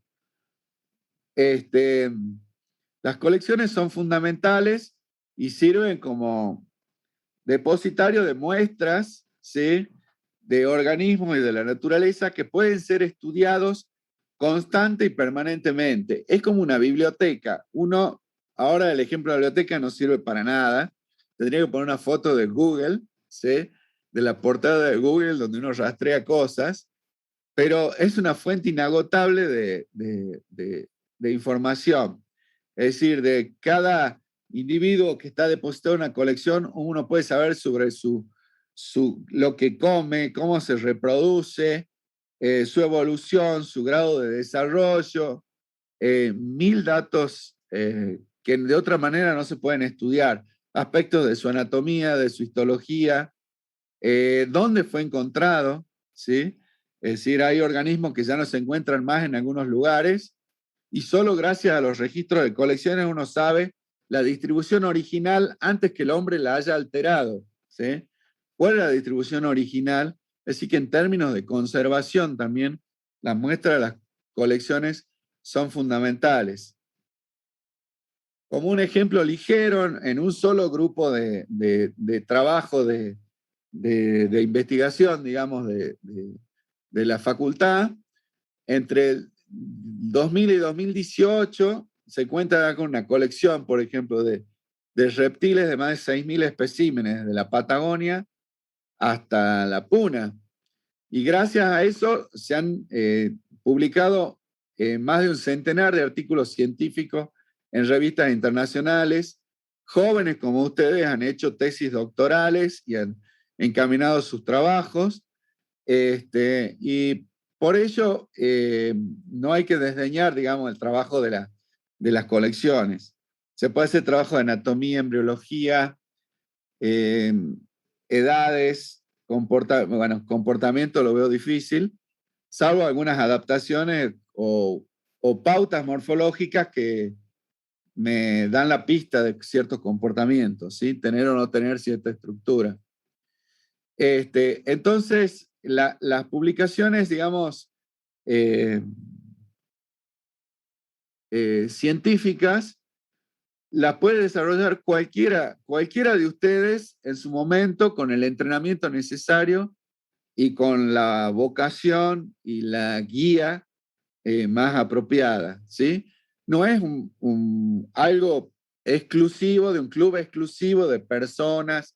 Este, las colecciones son fundamentales y sirven como depositario de muestras, ¿sí? De organismos y de la naturaleza que pueden ser estudiados constante y permanentemente. Es como una biblioteca. Ahora el ejemplo de la biblioteca no sirve para nada. Tendría que poner una foto de Google, ¿sí? De la portada de Google donde uno rastrea cosas, pero es una fuente inagotable de información. Es decir, de cada individuo que está depositado en una colección, uno puede saber sobre lo que come, cómo se reproduce, su evolución, su grado de desarrollo, mil datos que de otra manera no se pueden estudiar, aspectos de su anatomía, de su histología, dónde fue encontrado, ¿sí? Es decir, hay organismos que ya no se encuentran más en algunos lugares y solo gracias a los registros de colecciones uno sabe la distribución original antes que el hombre la haya alterado, ¿sí? ¿Cuál es la distribución original? Es decir, que en términos de conservación también, las muestras de las colecciones son fundamentales. como un ejemplo ligero en un solo grupo de trabajo de investigación, digamos, de la facultad. Entre el 2000 y 2018 se cuenta con una colección, por ejemplo, de reptiles de más de 6.000 especímenes, de la Patagonia hasta la Puna. Y gracias a eso se han publicado más de un centenar de artículos científicos en revistas internacionales. Jóvenes como ustedes han hecho tesis doctorales y han encaminado sus trabajos. Y por ello no hay que desdeñar, digamos, el trabajo de las colecciones. Se puede hacer trabajo de anatomía, embriología, eh, edades, bueno, comportamiento lo veo difícil, salvo algunas adaptaciones o pautas morfológicas que me dan la pista de ciertos comportamientos, ¿sí? Tener o no tener cierta estructura. Entonces, las publicaciones, digamos, eh, científicas, las puede desarrollar cualquiera de ustedes en su momento con el entrenamiento necesario y con la vocación y la guía más apropiada, ¿sí? No es algo exclusivo de un club exclusivo de personas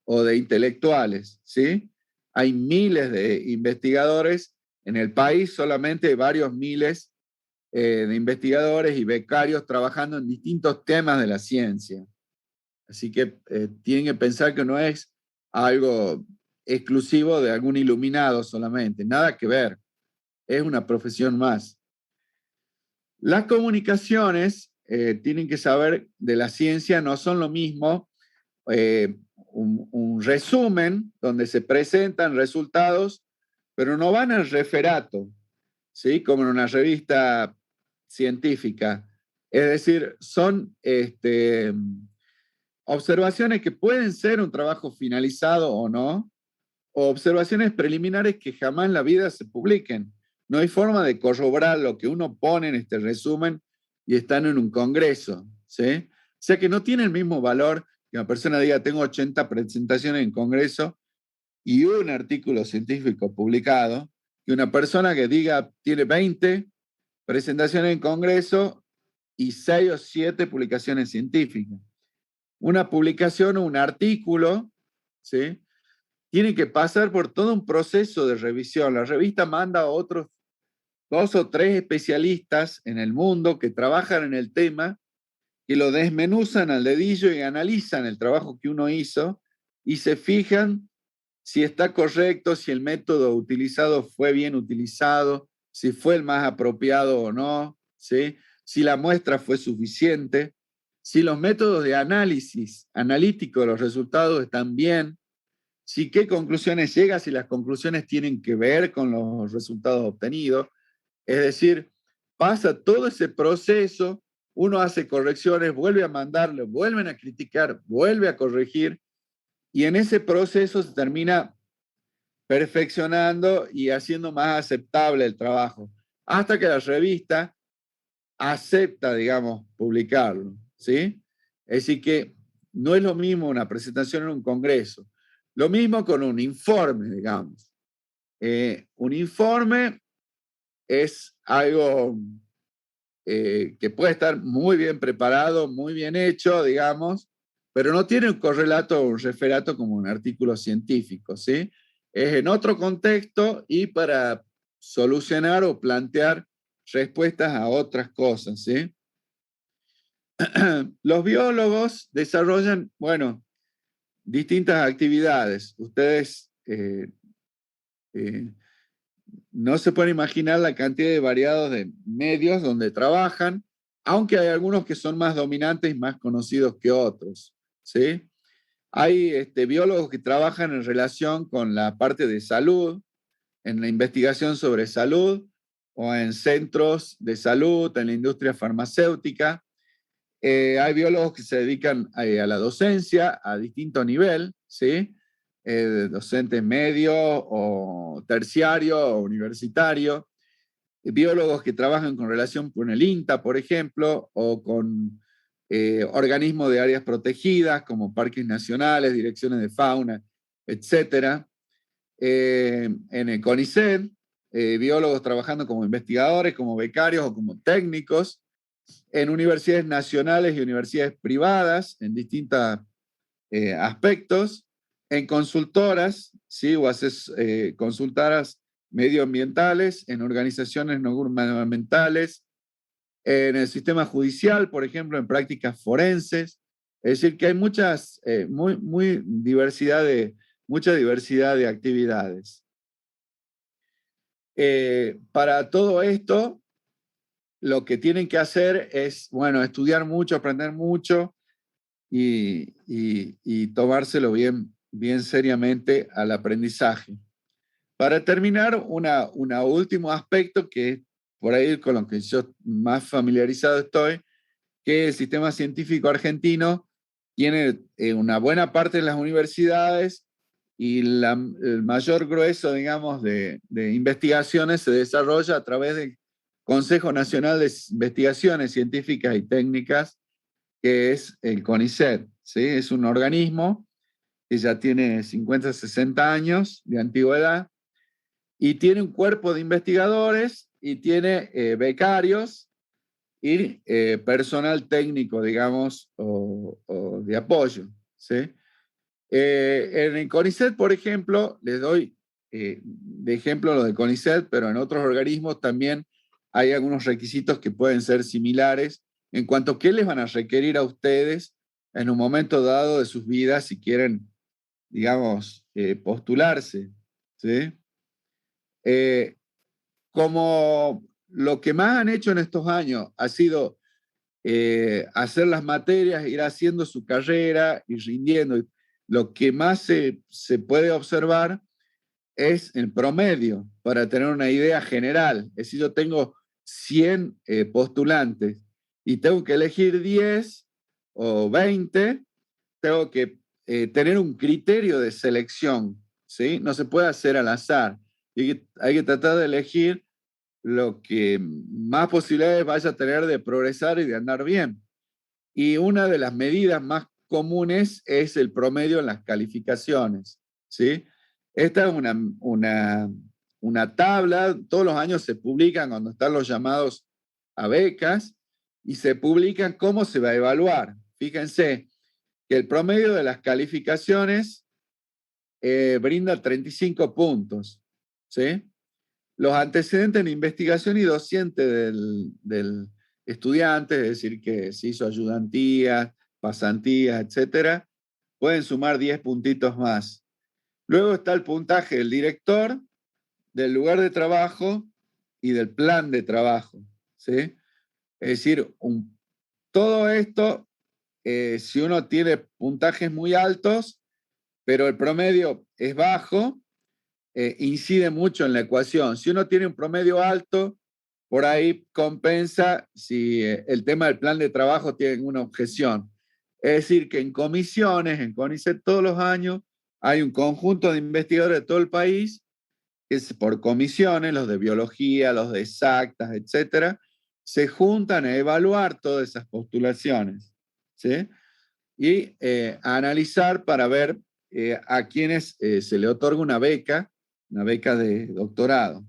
o de intelectuales, ¿sí? Hay miles de investigadores en el país, solamente varios miles de investigadores y becarios trabajando en distintos temas de la ciencia. Así que tienen que pensar que no es algo exclusivo de algún iluminado solamente, nada que ver, es una profesión más. Las comunicaciones tienen que saber de la ciencia, no son lo mismo un resumen donde se presentan resultados, pero no van al referato, ¿sí? Como en una revista científica. Es decir, son observaciones que pueden ser un trabajo finalizado o no, o observaciones preliminares que jamás en la vida se publiquen. No hay forma de corroborar lo que uno pone en este resumen y están en un congreso, ¿sí? O sea que no tiene el mismo valor que una persona diga, tengo 80 presentaciones en congreso y un artículo científico publicado, que una persona que diga, tiene 20 presentaciones en congreso y 6 o 7 publicaciones científicas. Una publicación o un artículo, ¿sí? Tiene que pasar por todo un proceso de revisión. La revista manda a otros 2 o 3 especialistas en el mundo que trabajan en el tema y lo desmenuzan al dedillo y analizan el trabajo que uno hizo y se fijan si está correcto, si el método utilizado fue bien utilizado, si fue el más apropiado o no, ¿sí? Si la muestra fue suficiente, si los métodos de análisis analítico de los resultados están bien, si qué conclusiones llega, si las conclusiones tienen que ver con los resultados obtenidos. Es decir, pasa todo ese proceso, uno hace correcciones, vuelve a mandarle, vuelven a criticar, vuelve a corregir, y en ese proceso se termina perfeccionando y haciendo más aceptable el trabajo, hasta que la revista acepta, digamos, publicarlo, ¿sí? Es decir, que no es lo mismo una presentación en un congreso, lo mismo con un informe, digamos. Un informe es algo que puede estar muy bien preparado, muy bien hecho, digamos, pero no tiene un correlato o un referato como un artículo científico, ¿sí? Es en otro contexto y para solucionar o plantear respuestas a otras cosas, ¿sí? Los biólogos desarrollan, bueno, distintas actividades. Ustedes eh, no se pueden imaginar la cantidad de variados de medios donde trabajan, aunque hay algunos que son más dominantes y más conocidos que otros, ¿sí? Hay biólogos que trabajan en relación con la parte de salud, en la investigación sobre salud, o en centros de salud, en la industria farmacéutica. Hay biólogos que se dedican a la docencia a distinto nivel, ¿sí? Docentes medio o terciario o universitario. Biólogos que trabajan con relación con el INTA, por ejemplo, o con organismos de áreas protegidas como parques nacionales, direcciones de fauna, etc. En el CONICET, biólogos trabajando como investigadores, como becarios o como técnicos, en universidades nacionales y universidades privadas, en distintos aspectos, en consultoras, ¿sí? O haces consultoras medioambientales, en organizaciones no gubernamentales, en el sistema judicial, por ejemplo, en prácticas forenses. Es decir, que hay mucha diversidad de actividades. Para todo esto, lo que tienen que hacer es, bueno, estudiar mucho, aprender mucho y tomárselo bien seriamente al aprendizaje. Para terminar, un último aspecto que es por ahí con lo que yo más familiarizado estoy, que el sistema científico argentino tiene una buena parte de las universidades y el mayor grueso, digamos, de investigaciones se desarrolla a través del Consejo Nacional de Investigaciones Científicas y Técnicas, que es el CONICET, ¿sí? Es un organismo que ya tiene 50, 60 años de antigüedad y tiene un cuerpo de investigadores y tiene becarios y personal técnico, digamos, o de apoyo, ¿sí? En el CONICET, por ejemplo, les doy de ejemplo lo de CONICET, pero en otros organismos también hay algunos requisitos que pueden ser similares en cuanto a qué les van a requerir a ustedes en un momento dado de sus vidas si quieren, digamos, postularse, ¿sí? Eh, como lo que más han hecho en estos años ha sido hacer las materias, ir haciendo su carrera y rindiendo. Lo que más se puede observar es el promedio, para tener una idea general. Es decir, yo tengo 100 postulantes y tengo que elegir 10 o 20, tengo que tener un criterio de selección, ¿sí? No se puede hacer al azar. Hay que tratar de elegir lo que más posibilidades vaya a tener de progresar y de andar bien. Y una de las medidas más comunes es el promedio en las calificaciones, ¿sí? Esta es una tabla, todos los años se publican cuando están los llamados a becas y se publican cómo se va a evaluar. Fíjense que el promedio de las calificaciones brinda 35 puntos, ¿sí? Los antecedentes de investigación y docente del estudiante, es decir, que se hizo ayudantías, pasantías, etcétera, pueden sumar 10 puntitos más. Luego está el puntaje del director, del lugar de trabajo y del plan de trabajo, ¿sí? Es decir, todo esto, si uno tiene puntajes muy altos, pero el promedio es bajo, incide mucho en la ecuación. Si uno tiene un promedio alto, por ahí compensa si el tema del plan de trabajo tiene una objeción. Es decir, que en comisiones, en CONICET, todos los años hay un conjunto de investigadores de todo el país que es por comisiones, los de biología, los de exactas, etcétera, se juntan a evaluar todas esas postulaciones, ¿sí? Y a analizar para ver a quienes se le otorga una beca de doctorado.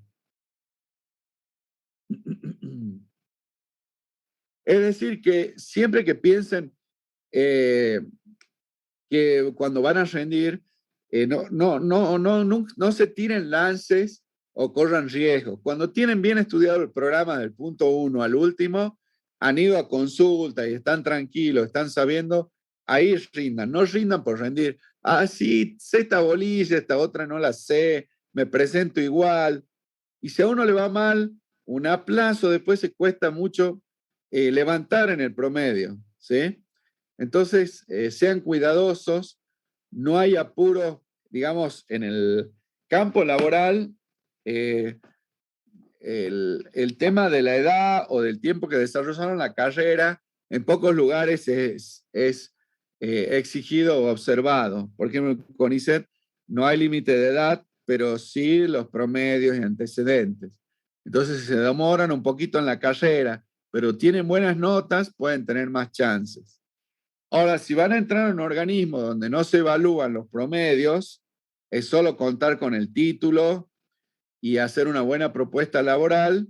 Es decir, que siempre que piensen eh, que cuando van a rendir, no se tiren lances o corran riesgos. Cuando tienen bien estudiado el programa del punto 1 al último, han ido a consulta y están tranquilos, están sabiendo, ahí rindan, no rindan por rendir. Ah, sí, sé esta bolilla, esta otra no la sé, me presento igual. Y si a uno le va mal, un aplazo después se cuesta mucho levantar en el promedio, ¿sí? Entonces, sean cuidadosos, no hay apuro, digamos, en el campo laboral, eh, el tema de la edad o del tiempo que desarrollaron la carrera, en pocos lugares es exigido o observado. Por ejemplo, en CONICET no hay límite de edad, pero sí los promedios y antecedentes. Entonces, si se demoran un poquito en la carrera pero tienen buenas notas, pueden tener más chances. Ahora, si van a entrar en un organismo donde no se evalúan los promedios, es solo contar con el título y hacer una buena propuesta laboral,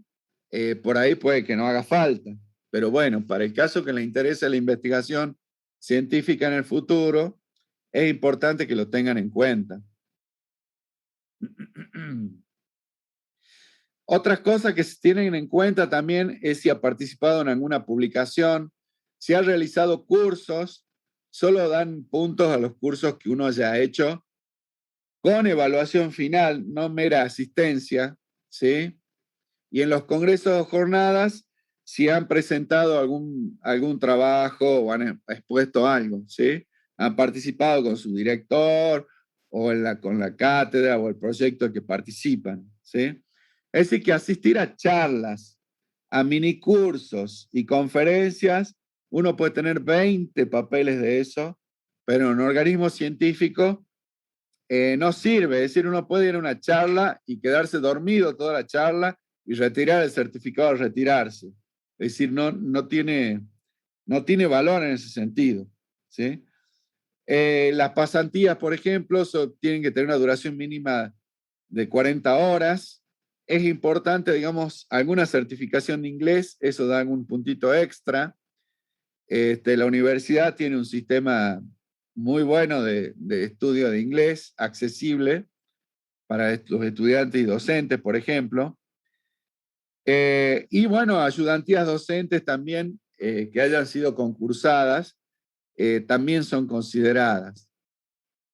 por ahí puede que no haga falta. Pero bueno, para el caso que le interese la investigación científica en el futuro, es importante que lo tengan en cuenta. Otras cosas que se tienen en cuenta también es si ha participado en alguna publicación, si ha realizado cursos, solo dan puntos a los cursos que uno haya hecho con evaluación final, no mera asistencia, ¿sí? Y en los congresos o jornadas, si han presentado algún trabajo o han expuesto algo, ¿sí? Han participado con su director o con la cátedra o el proyecto que participan, ¿sí? Es decir, que asistir a charlas, a minicursos y conferencias, uno puede tener 20 papeles de eso, pero en un organismo científico no sirve. Es decir, uno puede ir a una charla y quedarse dormido toda la charla y retirar el certificado al retirarse. Es decir, no tiene valor en ese sentido, ¿sí? Las pasantías, por ejemplo, tienen que tener una duración mínima de 40 horas. Es importante, digamos, alguna certificación de inglés, eso da un puntito extra. La universidad tiene un sistema muy bueno de estudio de inglés, accesible para los estudiantes y docentes, por ejemplo. Y bueno, ayudantías docentes también que hayan sido concursadas, también son consideradas.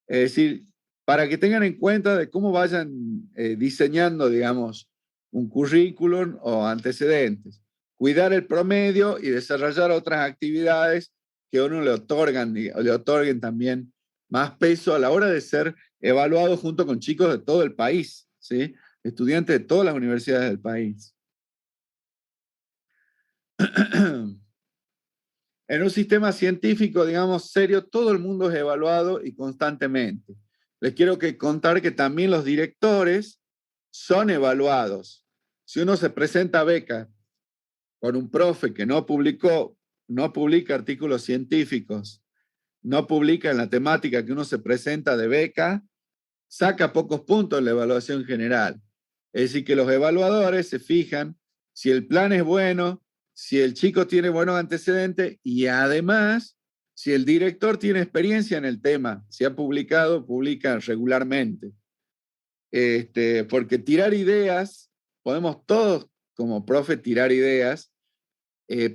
Es decir, para que tengan en cuenta de cómo vayan diseñando, digamos, un currículum o antecedentes. Cuidar el promedio y desarrollar otras actividades que a uno le otorguen también más peso a la hora de ser evaluado junto con chicos de todo el país, ¿sí? Estudiantes de todas las universidades del país. En un sistema científico, digamos, serio, todo el mundo es evaluado y constantemente. Les quiero contar que también los directores son evaluados. Si uno se presenta a beca con un profe que no publica artículos científicos, no publica en la temática que uno se presenta de beca, saca pocos puntos en la evaluación general. Es decir, que los evaluadores se fijan si el plan es bueno, si el chico tiene buenos antecedentes y además si el director tiene experiencia en el tema, si ha publicado, publica regularmente. Porque tirar ideas, podemos todos como profe tirar ideas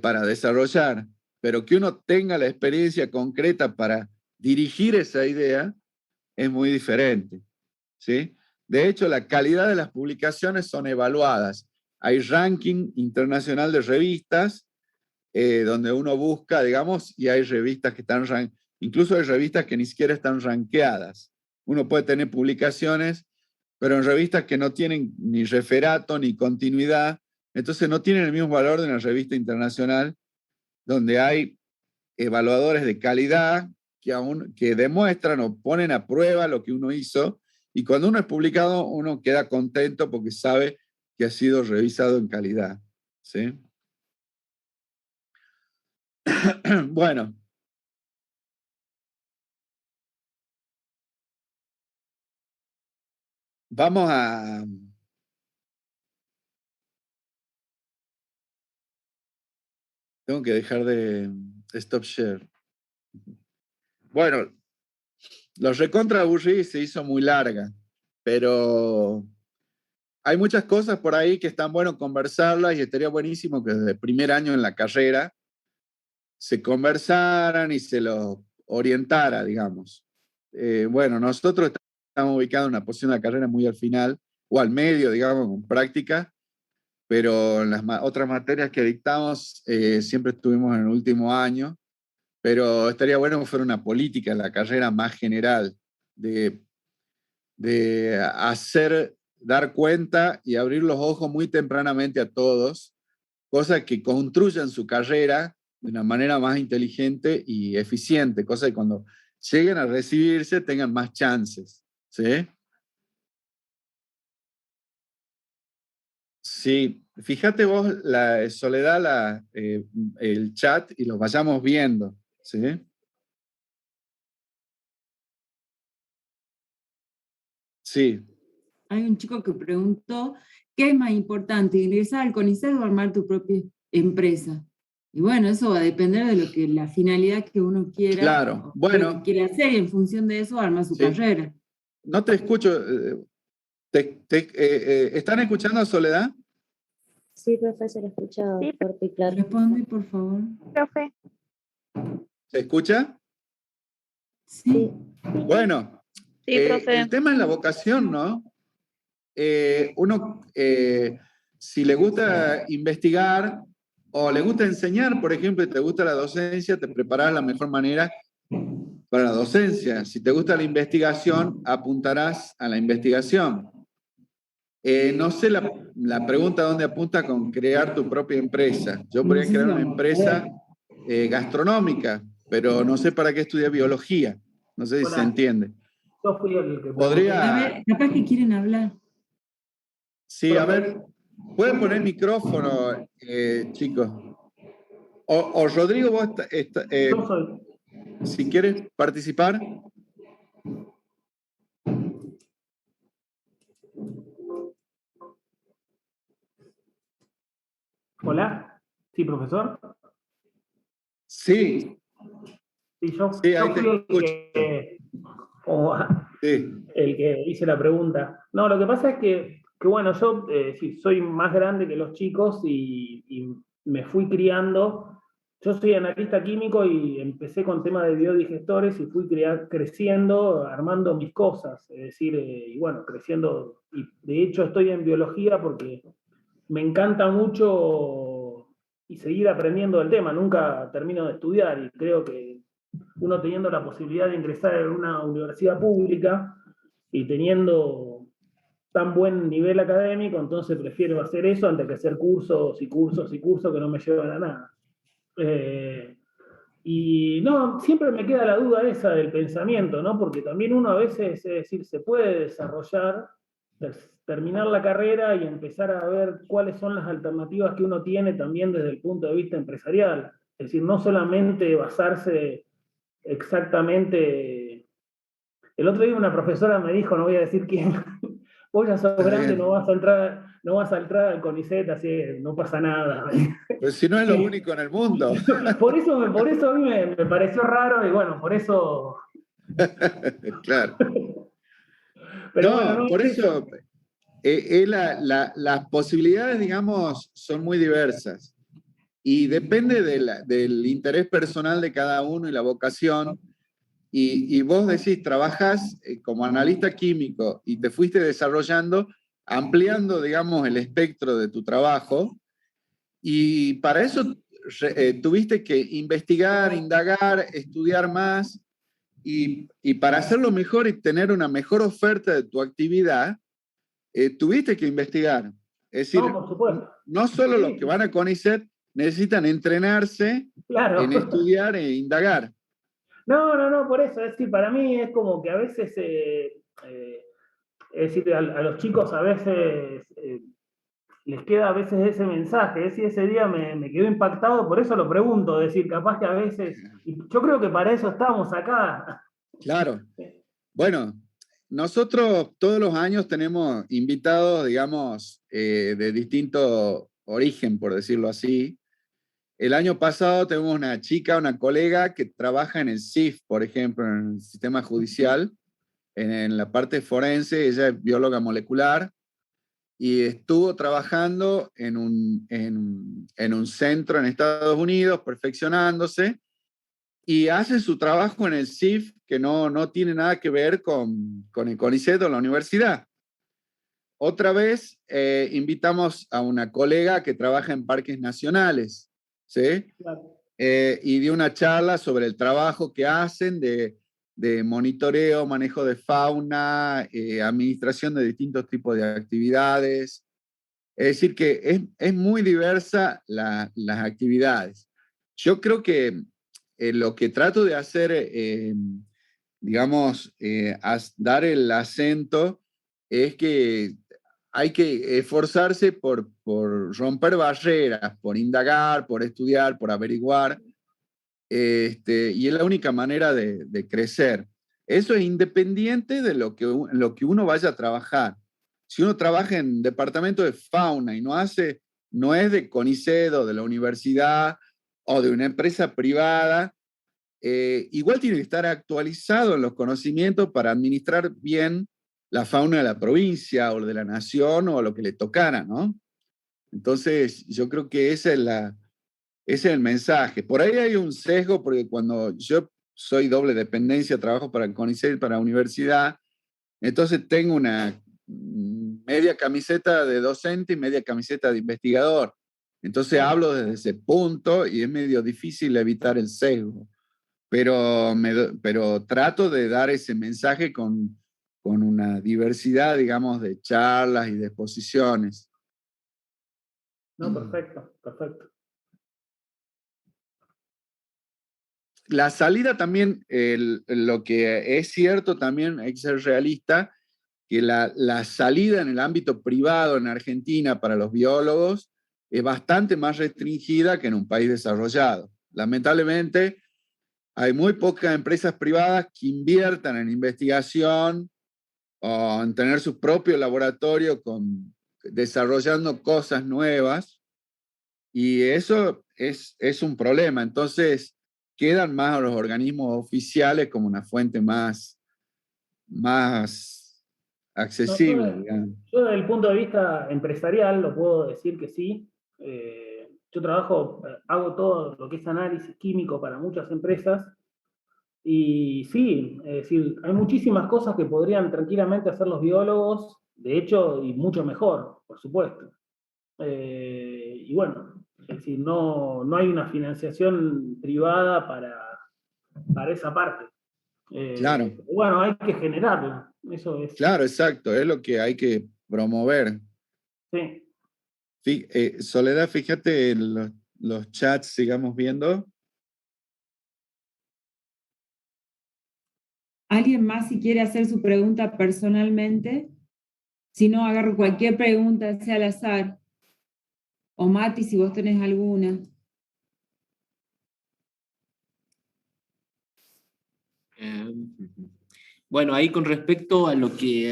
para desarrollar, pero que uno tenga la experiencia concreta para dirigir esa idea es muy diferente, ¿sí? De hecho, la calidad de las publicaciones son evaluadas. Hay ranking internacional de revistas donde uno busca, digamos, y hay revistas que están, incluso hay revistas que ni siquiera están rankeadas. Uno puede tener publicaciones, pero en revistas que no tienen ni referato ni continuidad, entonces no tienen el mismo valor de una revista internacional donde hay evaluadores de calidad que demuestran o ponen a prueba lo que uno hizo, y cuando uno es publicado, uno queda contento porque sabe que ha sido revisado en calidad, ¿sí? Bueno, vamos a... Tengo que dejar de stop share. Bueno, los recontra aburrí se hizo muy larga, pero hay muchas cosas por ahí que están bueno conversarlas y estaría buenísimo que desde el primer año en la carrera se conversaran y se los orientara, digamos. Bueno, nosotros estamos ubicados en una posición de la carrera muy al final, o al medio, digamos, con práctica, pero en las otras materias que dictamos siempre estuvimos en el último año, pero estaría bueno que fuera una política en la carrera más general, de, de hacer, dar cuenta y abrir los ojos muy tempranamente a todos, cosas que construyan su carrera de una manera más inteligente y eficiente, cosa que cuando lleguen a recibirse tengan más chances, ¿sí? Sí, Fíjate vos, Soledad, el chat y los vayamos viendo, ¿sí? Sí, Hay un chico que preguntó, ¿qué es más importante, ingresar al CONICET o armar tu propia empresa? Y bueno, eso va a depender de lo que la finalidad que uno quiera, claro. o lo que Bueno, quiere hacer, y en función de eso arma su sí. carrera. No te escucho. ¿Están escuchando a Soledad? Sí, profesor, escuchado Sí, fuerte y claro. Responde, por favor. profe. ¿Se escucha? Sí. Bueno, Sí, profe. el tema es la vocación, ¿no? Uno, si le gusta investigar o le gusta enseñar, por ejemplo, y te gusta la docencia, te preparas de la mejor manera para la docencia. Si te gusta la investigación, apuntarás a la investigación. No sé la pregunta dónde apunta con crear tu propia empresa. Yo podría crear una empresa gastronómica, pero no sé para qué estudiar biología. No sé si se entiende. Yo fui el que A ver, capaz que quieren hablar. Sí, a ver, pueden poner micrófono, chicos. O Rodrigo, vos, Yo soy. si quieres participar. Hola. Sí, profesor. Sí, Sí, yo sí, ahí te fui escucho. o- Sí, el que hice la pregunta. No, lo que pasa es que bueno, yo sí, soy más grande que los chicos y me fui criando. Yo soy analista químico y empecé con temas de biodigestores y fui creciendo, armando mis cosas. Es decir, y bueno, creciendo. Y de hecho estoy en biología porque me encanta mucho y seguir aprendiendo del tema. Nunca termino de estudiar y creo que uno teniendo la posibilidad de ingresar en una universidad pública y teniendo tan buen nivel académico, entonces prefiero hacer eso antes que hacer cursos y cursos y cursos que no me llevan a nada. Y no, siempre me queda la duda esa del pensamiento, ¿no? Porque también uno a veces, es decir, se puede desarrollar, terminar la carrera y empezar a ver cuáles son las alternativas que uno tiene también desde el punto de vista empresarial. Es decir, no solamente basarse exactamente. El otro día una profesora me dijo, no voy a decir quién, vos ya sos está grande, bien. no vas a entrar al CONICET, así no pasa nada. Pues si no es lo único en el mundo. Por eso a mí me pareció raro y bueno, por eso. Claro. Pero bueno, No, no por es eso. eso las posibilidades, digamos, son muy diversas y depende del interés personal de cada uno y la vocación. Y vos decís, trabajás como analista químico y te fuiste desarrollando, ampliando, digamos, el espectro de tu trabajo. Y para eso tuviste que investigar, indagar, estudiar más. Y para hacerlo mejor y tener una mejor oferta de tu actividad, tuviste que investigar. Es No, decir, por supuesto. no solo los que Sí, van a CONICET necesitan entrenarse claro. en estudiar e indagar. No, por eso. Es decir, para mí es como que a veces, es decir, a los chicos a veces les queda a veces ese mensaje. Es decir, ese día me quedó impactado, por eso lo pregunto. Es decir, capaz que a veces, y yo creo que para eso estamos acá. Claro. Bueno, nosotros todos los años tenemos invitados, digamos, de distinto origen, por decirlo así. El año pasado tenemos una chica, una colega que trabaja en el CIF, por ejemplo, en el sistema judicial, en la parte forense. Ella es bióloga molecular y estuvo trabajando en un centro en Estados Unidos, perfeccionándose, y hace su trabajo en el CIF, que no tiene nada que ver con el CONICET o la universidad. Otra vez invitamos a una colega que trabaja en parques nacionales, ¿sí? Claro. Y dio una charla sobre el trabajo que hacen de monitoreo, manejo de fauna, administración de distintos tipos de actividades. Es decir, que es muy diversa las actividades. Yo creo que lo que trato de hacer, digamos, dar el acento es que hay que esforzarse por romper barreras, por indagar, por estudiar, por averiguar, y es la única manera de crecer. Eso es independiente de lo que uno vaya a trabajar. Si uno trabaja en departamento de fauna y no es de CONICET o de la universidad o de una empresa privada, igual tiene que estar actualizado en los conocimientos para administrar bien la fauna de la provincia o de la nación o lo que le tocara, ¿no? Entonces, yo creo que ese es el mensaje. Por ahí hay un sesgo, porque cuando yo soy doble dependencia, trabajo para el CONICET, para la universidad, entonces tengo una media camiseta de docente y media camiseta de investigador. Entonces hablo desde ese punto y es medio difícil evitar el sesgo. Pero trato de dar ese mensaje con una diversidad, digamos, de charlas y de exposiciones. No, perfecto, perfecto. La salida también, lo que es cierto también, hay que ser realista, que la salida en el ámbito privado en Argentina para los biólogos es bastante más restringida que en un país desarrollado. Lamentablemente, hay muy pocas empresas privadas que inviertan en investigación o en tener su propio laboratorio desarrollando cosas nuevas, y eso es un problema. Entonces, quedan más los organismos oficiales como una fuente más accesible, digamos. Yo desde el punto de vista empresarial lo puedo decir que sí. Yo hago todo lo que es análisis químico para muchas empresas. Y sí, es decir, hay muchísimas cosas que podrían tranquilamente hacer los biólogos, de hecho, y mucho mejor, por supuesto. Y bueno, es decir, no hay una financiación privada para esa parte. Claro. Bueno, hay que generarla, eso es. Claro, exacto, es lo que hay que promover. Sí. Soledad, fíjate en los chats, sigamos viendo. ¿Alguien más si quiere hacer su pregunta personalmente? Si no, agarro cualquier pregunta, sea al azar. O Mati, si vos tenés alguna. Bueno, ahí con respecto a lo que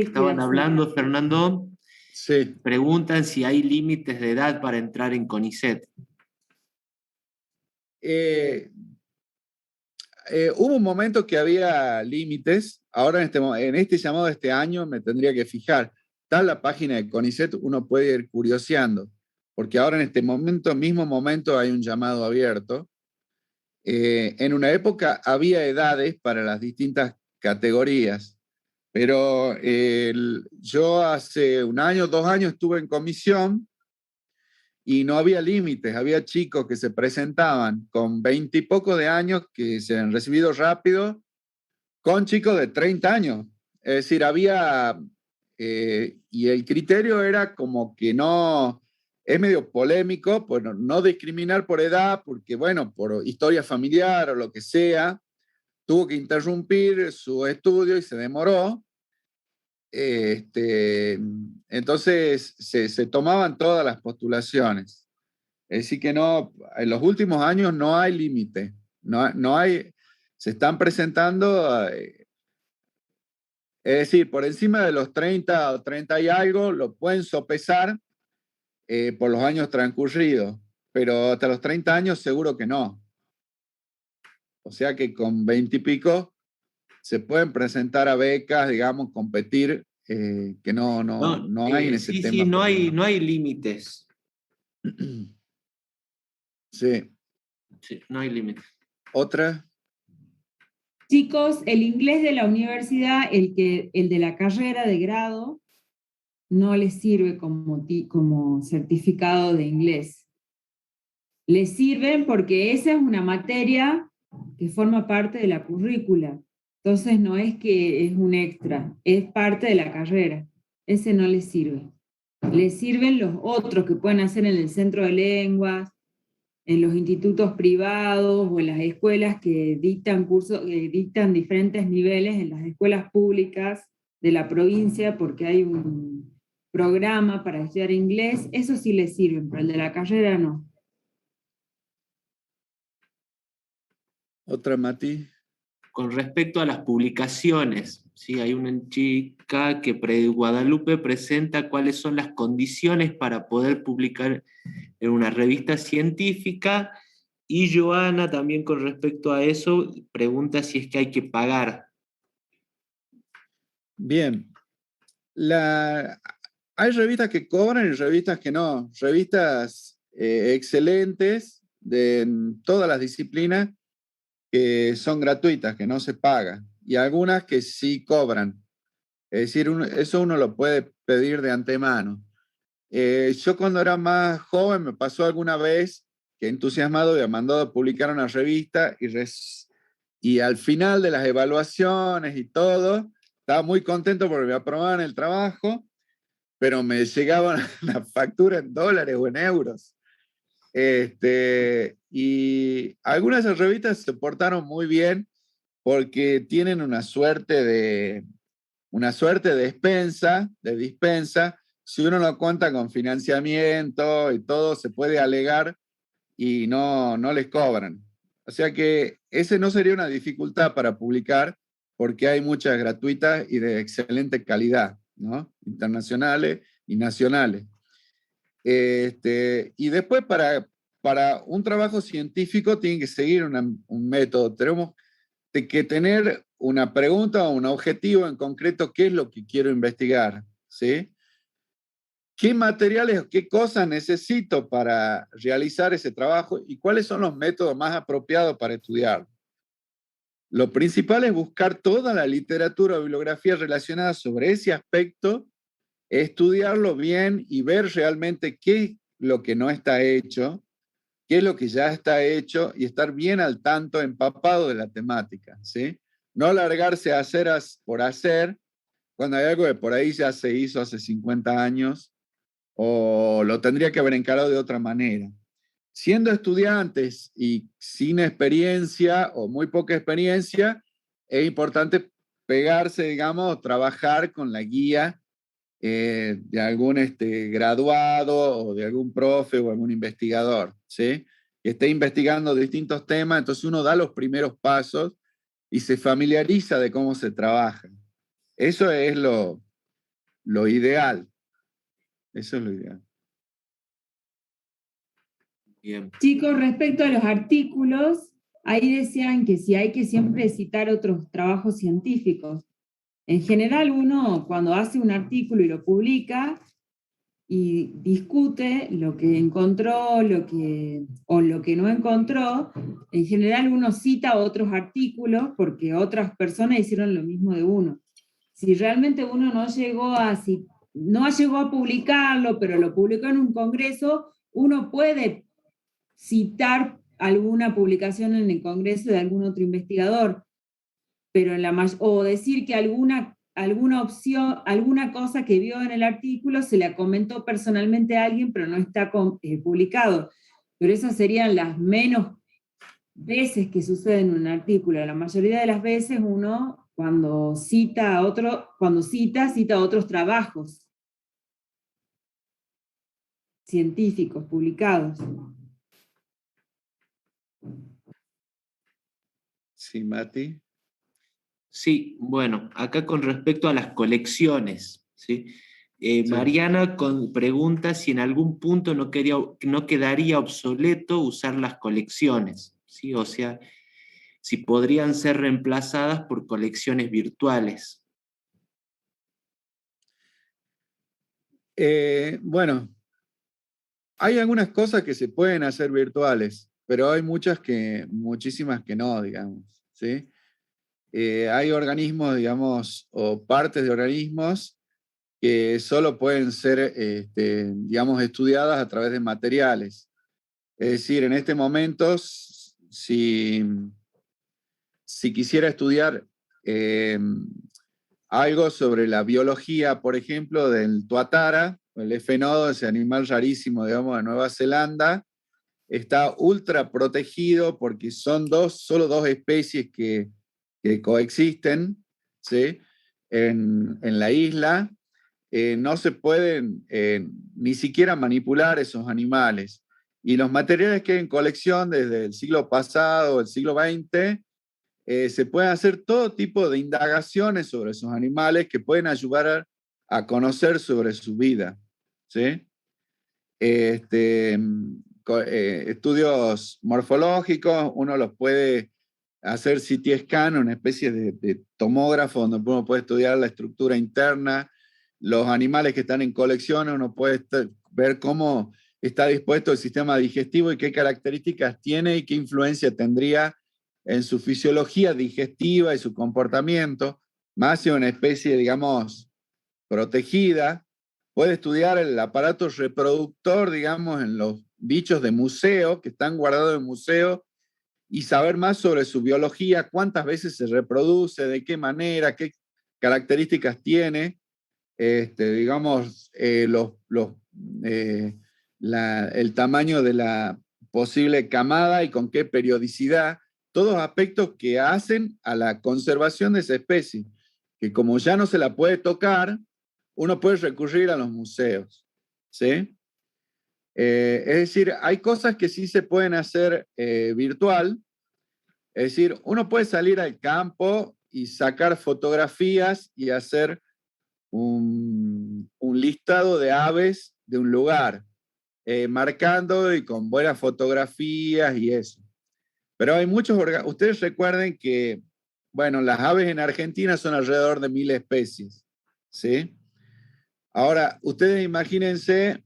estaban hablando, Fernando, sí. Preguntan si hay límites de edad para entrar en CONICET. Hubo un momento que había límites. Ahora en este llamado de este año me tendría que fijar. Está en la página de CONICET, uno puede ir curioseando, porque ahora en este mismo momento hay un llamado abierto. En una época había edades para las distintas categorías, pero yo hace 1 año, 2 años estuve en comisión y no había límites. Había chicos que se presentaban con 20 y poco de años que se han recibido rápido, con chicos de 30 años. Es decir, y el criterio era como que no, es medio polémico, pues no discriminar por edad, porque bueno, por historia familiar o lo que sea, tuvo que interrumpir su estudio y se demoró. Entonces se tomaban todas las postulaciones. Es decir que no, en los últimos años no hay límite, no hay, se están presentando, es decir, por encima de los 30 o 30 y algo, lo pueden sopesar por los años transcurridos, pero hasta los 30 años seguro que no. O sea que con 20 y pico se pueden presentar a becas, digamos, competir, que no hay en ese tema. Sí, no hay límites. Sí. Sí, no hay límites. ¿Otra? Chicos, el inglés de la universidad, el de la carrera de grado, no les sirve como certificado de inglés. Les sirven porque esa es una materia que forma parte de la currícula. Entonces no es que es un extra, es parte de la carrera. Ese no les sirve. Les sirven los otros que pueden hacer en el centro de lenguas, en los institutos privados o en las escuelas que dictan cursos, que dictan diferentes niveles en las escuelas públicas de la provincia, porque hay un programa para estudiar inglés, eso sí les sirven, pero el de la carrera no. ¿Otra, Mati? Con respecto a las publicaciones, ¿sí? Hay una chica que Guadalupe presenta cuáles son las condiciones para poder publicar en una revista científica, y Joana también con respecto a eso pregunta si es que hay que pagar. Bien. Hay revistas que cobran y revistas que no. Revistas excelentes en todas las disciplinas que son gratuitas, que no se pagan. Y algunas que sí cobran. Es decir, eso uno lo puede pedir de antemano. Yo cuando era más joven me pasó alguna vez que entusiasmado había mandado a publicar una revista y al final de las evaluaciones y todo, estaba muy contento porque me aprobaban el trabajo, pero me llegaban la factura en dólares o en euros. Y algunas de esas revistas se portaron muy bien porque tienen una suerte de dispensa. Si uno no cuenta con financiamiento y todo, se puede alegar y no les cobran. O sea que ese no sería una dificultad para publicar, porque hay muchas gratuitas y de excelente calidad, ¿no? Internacionales y nacionales. Y después para un trabajo científico tiene que seguir un método. Tenemos que tener una pregunta o un objetivo en concreto, qué es lo que quiero investigar, ¿sí? ¿Qué materiales o qué cosas necesito para realizar ese trabajo y cuáles son los métodos más apropiados para estudiarlo? Lo principal es buscar toda la literatura o bibliografía relacionada sobre ese aspecto, estudiarlo bien y ver realmente qué es lo que no está hecho, qué es lo que ya está hecho y estar bien al tanto, empapado de la temática, ¿sí? No alargarse a hacer por hacer, cuando hay algo que por ahí ya se hizo hace 50 años o lo tendría que haber encarado de otra manera. Siendo estudiantes y sin experiencia o muy poca experiencia, es importante pegarse, digamos, trabajar con la guía de algún graduado o de algún profe o algún investigador, ¿sí? Que esté investigando distintos temas, entonces uno da los primeros pasos y se familiariza de cómo se trabaja. Eso es lo ideal. Eso es lo ideal. Bien. Chicos, respecto a los artículos, ahí decían que si hay que siempre citar otros trabajos científicos. En general uno cuando hace un artículo y lo publica y discute lo que encontró, o lo que no encontró, en general uno cita otros artículos porque otras personas hicieron lo mismo de uno. Si realmente uno no llegó a publicarlo, pero lo publicó en un congreso, uno puede citar alguna publicación en el congreso de algún otro investigador, pero o decir que alguna opción, alguna cosa que vio en el artículo se la comentó personalmente a alguien, pero no está publicado. Pero esas serían las menos veces que sucede en un artículo. La mayoría de las veces uno, cuando cita otros trabajos científicos publicados. Sí, Mati. Sí, bueno, acá con respecto a las colecciones, ¿sí? Sí. Mariana pregunta si en algún punto no quedaría obsoleto usar las colecciones, ¿sí? O sea, si podrían ser reemplazadas por colecciones virtuales. Bueno, hay algunas cosas que se pueden hacer virtuales, pero hay muchísimas que no, digamos, ¿sí? Hay organismos, digamos, o partes de organismos que solo pueden ser, digamos, estudiadas a través de materiales. Es decir, en este momento, si quisiera estudiar algo sobre la biología, por ejemplo, del tuatara, el efenodo, ese animal rarísimo, digamos, de Nueva Zelanda, está ultra protegido porque son solo dos especies que coexisten, ¿sí? En la isla, no se pueden ni siquiera manipular esos animales. Y los materiales que hay en colección desde el siglo pasado, el siglo XX, se pueden hacer todo tipo de indagaciones sobre esos animales que pueden ayudar a conocer sobre su vida, ¿sí? Estudios morfológicos, uno los puede hacer CT scan, una especie de tomógrafo donde uno puede estudiar la estructura interna, los animales que están en colección, uno puede ver cómo está dispuesto el sistema digestivo y qué características tiene y qué influencia tendría en su fisiología digestiva y su comportamiento, más si una especie, digamos, protegida. Puede estudiar el aparato reproductor, digamos, en los bichos de museo, que están guardados en museo, y saber más sobre su biología, cuántas veces se reproduce, de qué manera, qué características tiene, digamos, el tamaño de la posible camada y con qué periodicidad, todos aspectos que hacen a la conservación de esa especie, que como ya no se la puede tocar, uno puede recurrir a los museos, ¿sí? Es decir, hay cosas que sí se pueden hacer virtual, es decir, uno puede salir al campo y sacar fotografías y hacer un listado de aves de un lugar, marcando y con buenas fotografías y eso. Pero hay muchos, ustedes recuerden que, bueno, las aves en Argentina son alrededor de 1000 especies, ¿sí? Ahora, ustedes imagínense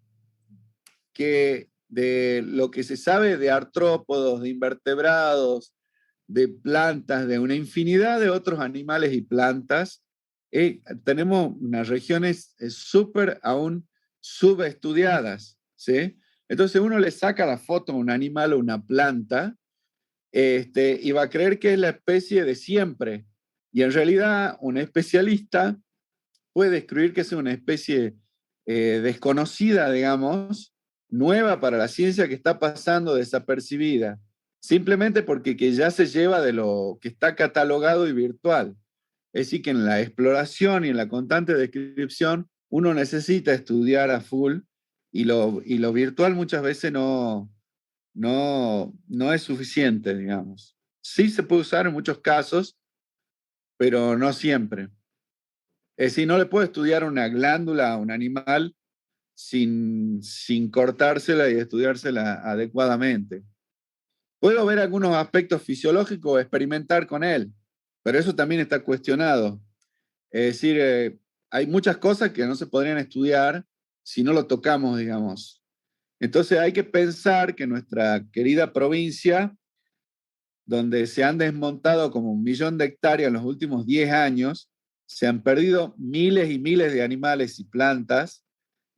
que de lo que se sabe de artrópodos, de invertebrados, de plantas, de una infinidad de otros animales y plantas, tenemos unas regiones súper aún subestudiadas, ¿sí? Entonces uno le saca la foto a un animal o una planta y va a creer que es la especie de siempre. Y en realidad un especialista puede describir que es una especie desconocida, digamos, nueva para la ciencia que está pasando desapercibida, simplemente porque que ya se lleva de lo que está catalogado y virtual. Es decir, que en la exploración y en la constante descripción uno necesita estudiar a full y lo virtual muchas veces no es suficiente, digamos. Sí se puede usar en muchos casos, pero no siempre. Es decir, no le puedo estudiar una glándula a un animal sin cortársela y estudiársela adecuadamente. Puedo ver algunos aspectos fisiológicos o experimentar con él, pero eso también está cuestionado. Es decir, hay muchas cosas que no se podrían estudiar si no lo tocamos, digamos. Entonces hay que pensar que nuestra querida provincia, donde se han desmontado como 1 millón de hectáreas en los últimos 10 años, se han perdido miles y miles de animales y plantas,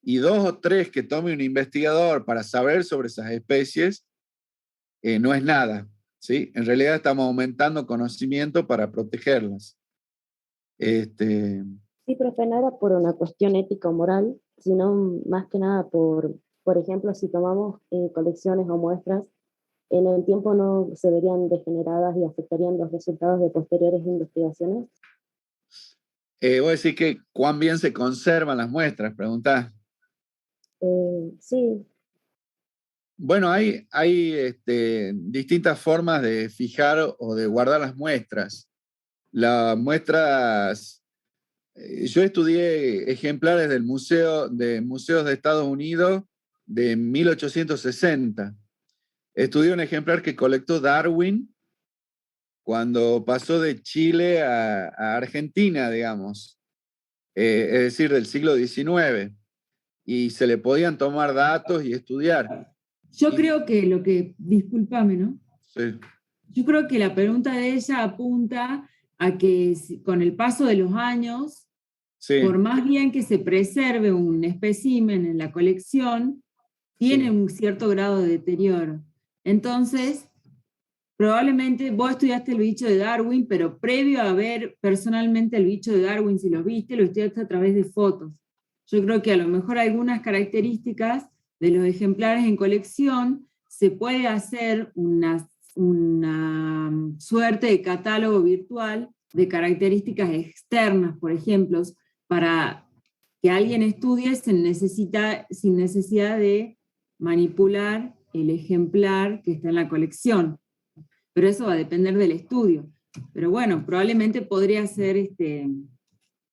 y 2 o 3 que tome un investigador para saber sobre esas especies, no es nada, ¿sí? En realidad estamos aumentando conocimiento para protegerlas. Sí, profe, no era por una cuestión ética o moral, sino más que nada por ejemplo, si tomamos colecciones o muestras, en el tiempo no se verían degeneradas y afectarían los resultados de posteriores investigaciones. Voy a decir que cuán bien se conservan las muestras, preguntás. Sí. Bueno, hay distintas formas de fijar o de guardar las muestras. Las muestras, yo estudié ejemplares de museos de Estados Unidos de 1860. Estudié un ejemplar que colectó Darwin cuando pasó de Chile a Argentina, digamos, es decir, del siglo XIX, y se le podían tomar datos y estudiar. Yo creo que discúlpame, ¿no? Sí. Yo creo que la pregunta de ella apunta a que con el paso de los años, Sí. por más bien que se preserve un espécimen en la colección, tiene un cierto grado de deterioro. Entonces, probablemente vos estudiaste el bicho de Darwin, pero previo a ver personalmente el bicho de Darwin, si lo viste, lo estudiaste a través de fotos. Yo creo que a lo mejor algunas características de los ejemplares en colección se puede hacer una suerte de catálogo virtual de características externas, por ejemplo, para que alguien estudie sin necesidad de manipular el ejemplar que está en la colección. Pero eso va a depender del estudio. Pero bueno, probablemente podría ser,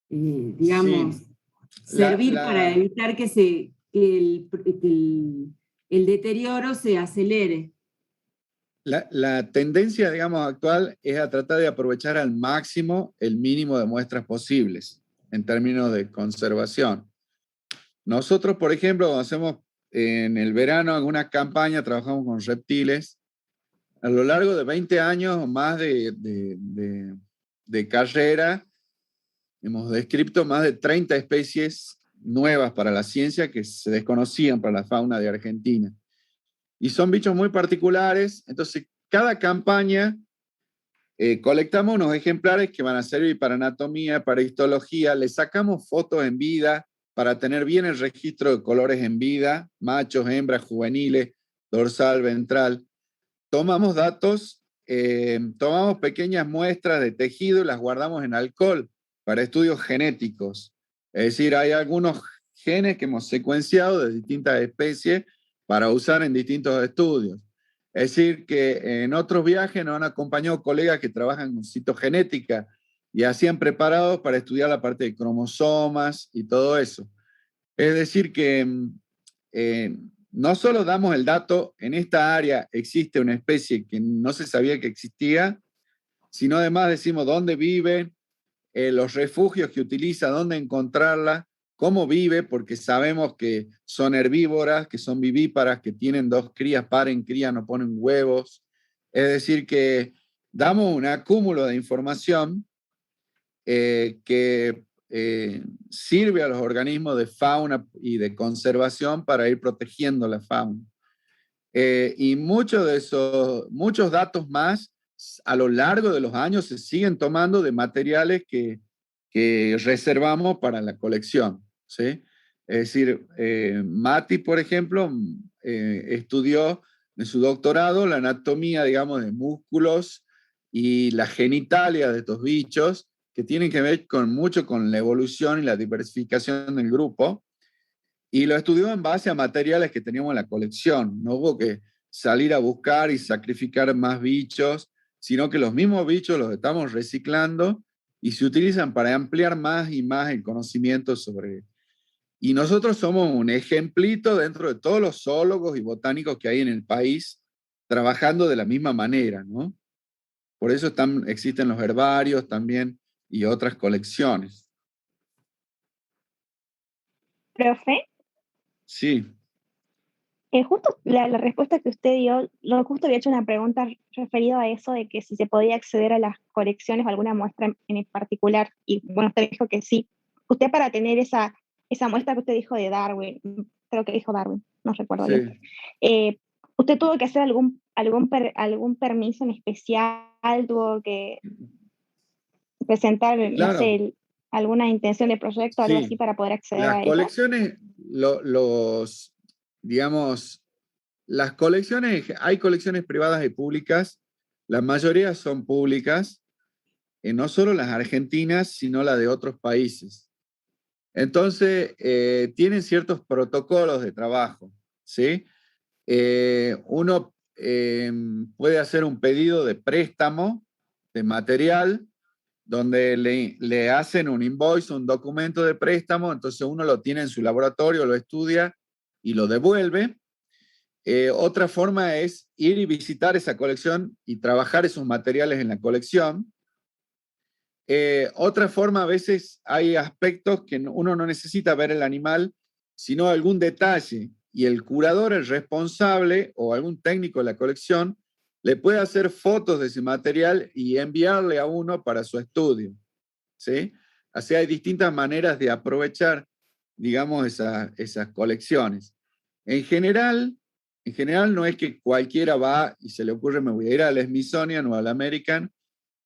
digamos, Sí. servir para evitar que el deterioro se acelere. La tendencia, digamos, actual es a tratar de aprovechar al máximo el mínimo de muestras posibles en términos de conservación. Nosotros, por ejemplo, cuando hacemos en el verano alguna campaña, trabajamos con reptiles. A lo largo de 20 años o más de carrera, hemos descrito más de 30 especies nuevas para la ciencia que se desconocían para la fauna de Argentina. Y son bichos muy particulares, entonces cada campaña colectamos unos ejemplares que van a servir para anatomía, para histología, le sacamos fotos en vida para tener bien el registro de colores en vida, machos, hembras, juveniles, dorsal, ventral. Tomamos datos, tomamos pequeñas muestras de tejido y las guardamos en alcohol para estudios genéticos. Es decir, hay algunos genes que hemos secuenciado de distintas especies para usar en distintos estudios. Es decir, que en otros viajes nos han acompañado colegas que trabajan con citogenética y hacían preparados para estudiar la parte de cromosomas y todo eso. Es decir, que no solo damos el dato, en esta área existe una especie que no se sabía que existía, sino además decimos dónde vive, los refugios que utiliza, dónde encontrarla, cómo vive, porque sabemos que son herbívoras, que son vivíparas, que tienen 2 crías, paren crías, no ponen huevos. Es decir, que damos un acúmulo de información que sirve a los organismos de fauna y de conservación para ir protegiendo la fauna. Y muchos datos más a lo largo de los años se siguen tomando de materiales que reservamos para la colección, ¿sí? Es decir, Mati, por ejemplo, estudió en su doctorado la anatomía, digamos, de músculos y la genitalia de estos bichos, que tienen que ver mucho con la evolución y la diversificación del grupo, y lo estudió en base a materiales que teníamos en la colección. No hubo que salir a buscar y sacrificar más bichos, sino que los mismos bichos los estamos reciclando y se utilizan para ampliar más y más el conocimiento sobre. Y nosotros somos un ejemplito dentro de todos los zoólogos y botánicos que hay en el país trabajando de la misma manera, ¿no? Por eso existen los herbarios también y otras colecciones. Profe, Sí, justo la respuesta que usted dio, justo había hecho una pregunta referida a eso de que si se podía acceder a las colecciones o alguna muestra en particular, y bueno, usted dijo que sí. Usted para tener esa muestra que usted dijo de Darwin, creo que dijo Darwin, no recuerdo bien, ¿usted tuvo que hacer algún permiso en especial? ¿Tuvo que presentar, no claro. sé, alguna intención de proyecto, algo así para poder acceder a Las ella? colecciones, digamos, las colecciones, hay colecciones privadas y públicas, la mayoría son públicas, no solo las argentinas, sino las de otros países. Entonces, tienen ciertos protocolos de trabajo, ¿sí? Uno puede hacer un pedido de préstamo de material, donde le hacen un invoice, un documento de préstamo, entonces uno lo tiene en su laboratorio, lo estudia y lo devuelve. Otra forma es ir y visitar esa colección y trabajar esos materiales en la colección. Otra forma, a veces hay aspectos que uno no necesita ver el animal, sino algún detalle, y el curador, el responsable o algún técnico de la colección le puede hacer fotos de ese material y enviarle a uno para su estudio, ¿sí? Así hay distintas maneras de aprovechar, digamos, esas colecciones. En general no es que cualquiera va y se le ocurre, me voy a ir al Smithsonian o al American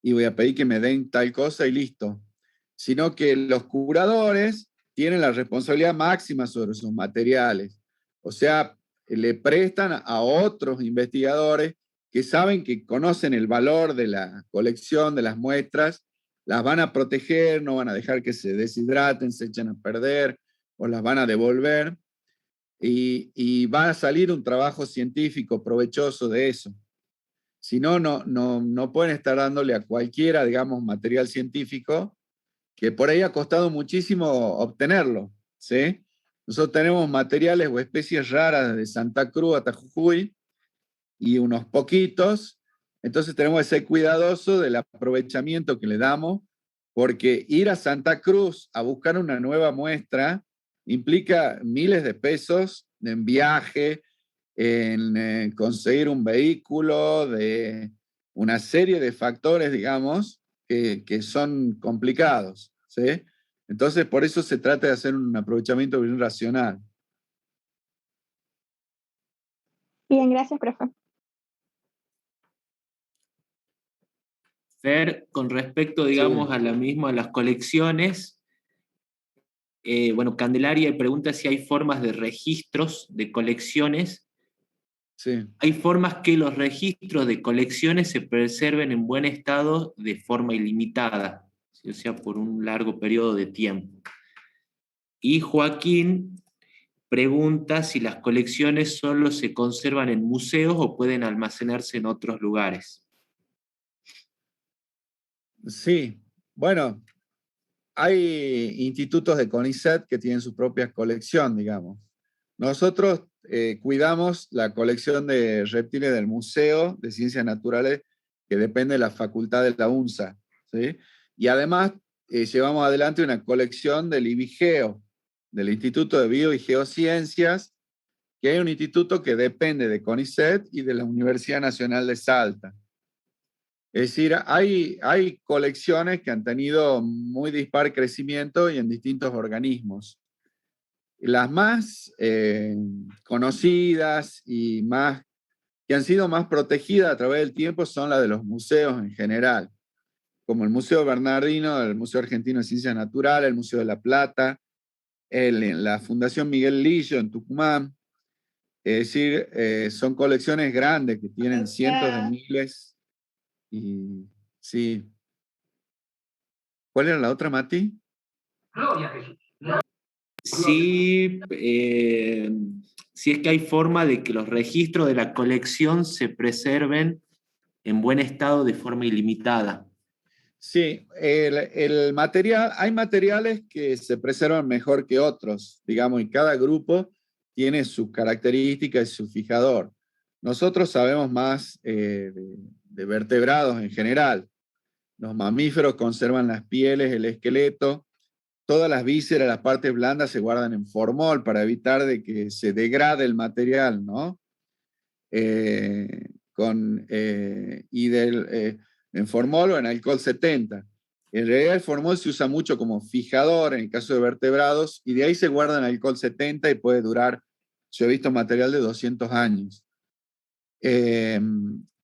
y voy a pedir que me den tal cosa y listo. Sino que los curadores tienen la responsabilidad máxima sobre sus materiales. O sea, le prestan a otros investigadores que saben que conocen el valor de la colección, de las muestras, las van a proteger, no van a dejar que se deshidraten, se echen a perder, o las van a devolver, y va a salir un trabajo científico provechoso de eso. Si no, no pueden estar dándole a cualquiera, digamos, material científico, que por ahí ha costado muchísimo obtenerlo, ¿sí? Nosotros tenemos materiales o especies raras de Santa Cruz hasta Jujuy, y unos poquitos, entonces tenemos que ser cuidadosos del aprovechamiento que le damos, porque ir a Santa Cruz a buscar una nueva muestra implica miles de pesos en viaje, en conseguir un vehículo, de una serie de factores, digamos, que son complicados, ¿sí? Entonces, por eso se trata de hacer un aprovechamiento bien racional. Bien, gracias, profe. Fer, con respecto, digamos, Sí. a las colecciones, bueno, Candelaria pregunta si hay formas de registros de colecciones. Sí. Hay formas que los registros de colecciones se preserven en buen estado de forma ilimitada, ¿sí? O sea, por un largo periodo de tiempo. Y Joaquín pregunta si las colecciones solo se conservan en museos o pueden almacenarse en otros lugares. Sí, bueno, hay institutos de CONICET que tienen su propia colección, digamos. Nosotros cuidamos la colección de reptiles del Museo de Ciencias Naturales, que depende de la Facultad de la UNSA, ¿sí? Y además llevamos adelante una colección del IBIGEO, del Instituto de Bio y Geociencias, que hay un instituto que depende de CONICET y de la Universidad Nacional de Salta. Es decir, hay colecciones que han tenido muy dispar crecimiento y en distintos organismos. Las más conocidas y más, que han sido más protegidas a través del tiempo son las de los museos en general, como el Museo Bernardino, el Museo Argentino de Ciencias Naturales, el Museo de la Plata, la Fundación Miguel Lillo en Tucumán. Es decir, son colecciones grandes que tienen cientos de miles. Y sí. ¿Cuál era la otra, Mati? Gloria a Jesús. Sí, si es que hay forma de que los registros de la colección se preserven en buen estado de forma ilimitada. Sí, el material, hay materiales que se preservan mejor que otros, digamos, y cada grupo tiene sus características y su fijador. Nosotros sabemos más de vertebrados en general. Los mamíferos conservan las pieles, el esqueleto, todas las vísceras, las partes blandas se guardan en formol para evitar de que se degrade el material, ¿no? En formol o en alcohol 70. En realidad el formol se usa mucho como fijador en el caso de vertebrados y de ahí se guarda en alcohol 70 y puede durar, yo he visto material de 200 años.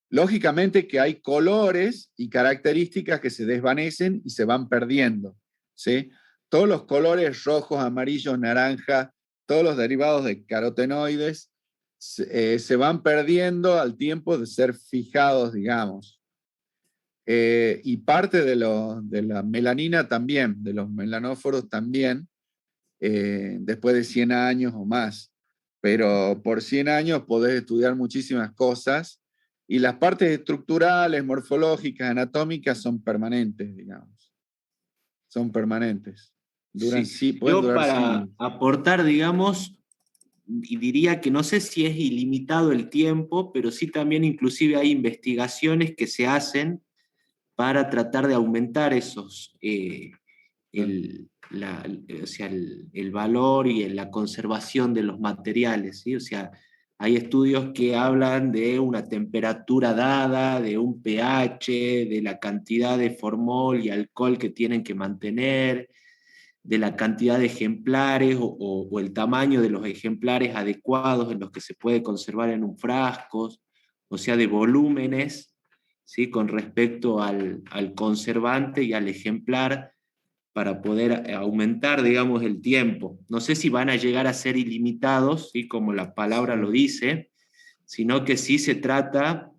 Lógicamente que hay colores y características que se desvanecen y se van perdiendo, ¿sí? Todos los colores rojos, amarillos, naranja, todos los derivados de carotenoides se van perdiendo al tiempo de ser fijados, digamos. Y parte de la melanina también, de los melanóforos también, después de 100 años o más. Pero por 100 años podés estudiar muchísimas cosas y las partes estructurales, morfológicas, anatómicas son permanentes, digamos. Son permanentes. Duran, sí, pueden Yo durar para siglos. aportar, digamos, y diría que no sé si es ilimitado el tiempo, pero sí también inclusive hay investigaciones que se hacen para tratar de aumentar esos, o sea, el valor y la conservación de los materiales, ¿sí? O sea, hay estudios que hablan de una temperatura dada, de un pH, de la cantidad de formol y alcohol que tienen que mantener, de la cantidad de ejemplares o el tamaño de los ejemplares adecuados en los que se puede conservar en un frasco, o sea, de volúmenes, ¿sí? Con respecto al conservante y al ejemplar para poder aumentar, digamos, el tiempo. No sé si van a llegar a ser ilimitados, ¿sí? Como la palabra lo dice, sino que sí se trata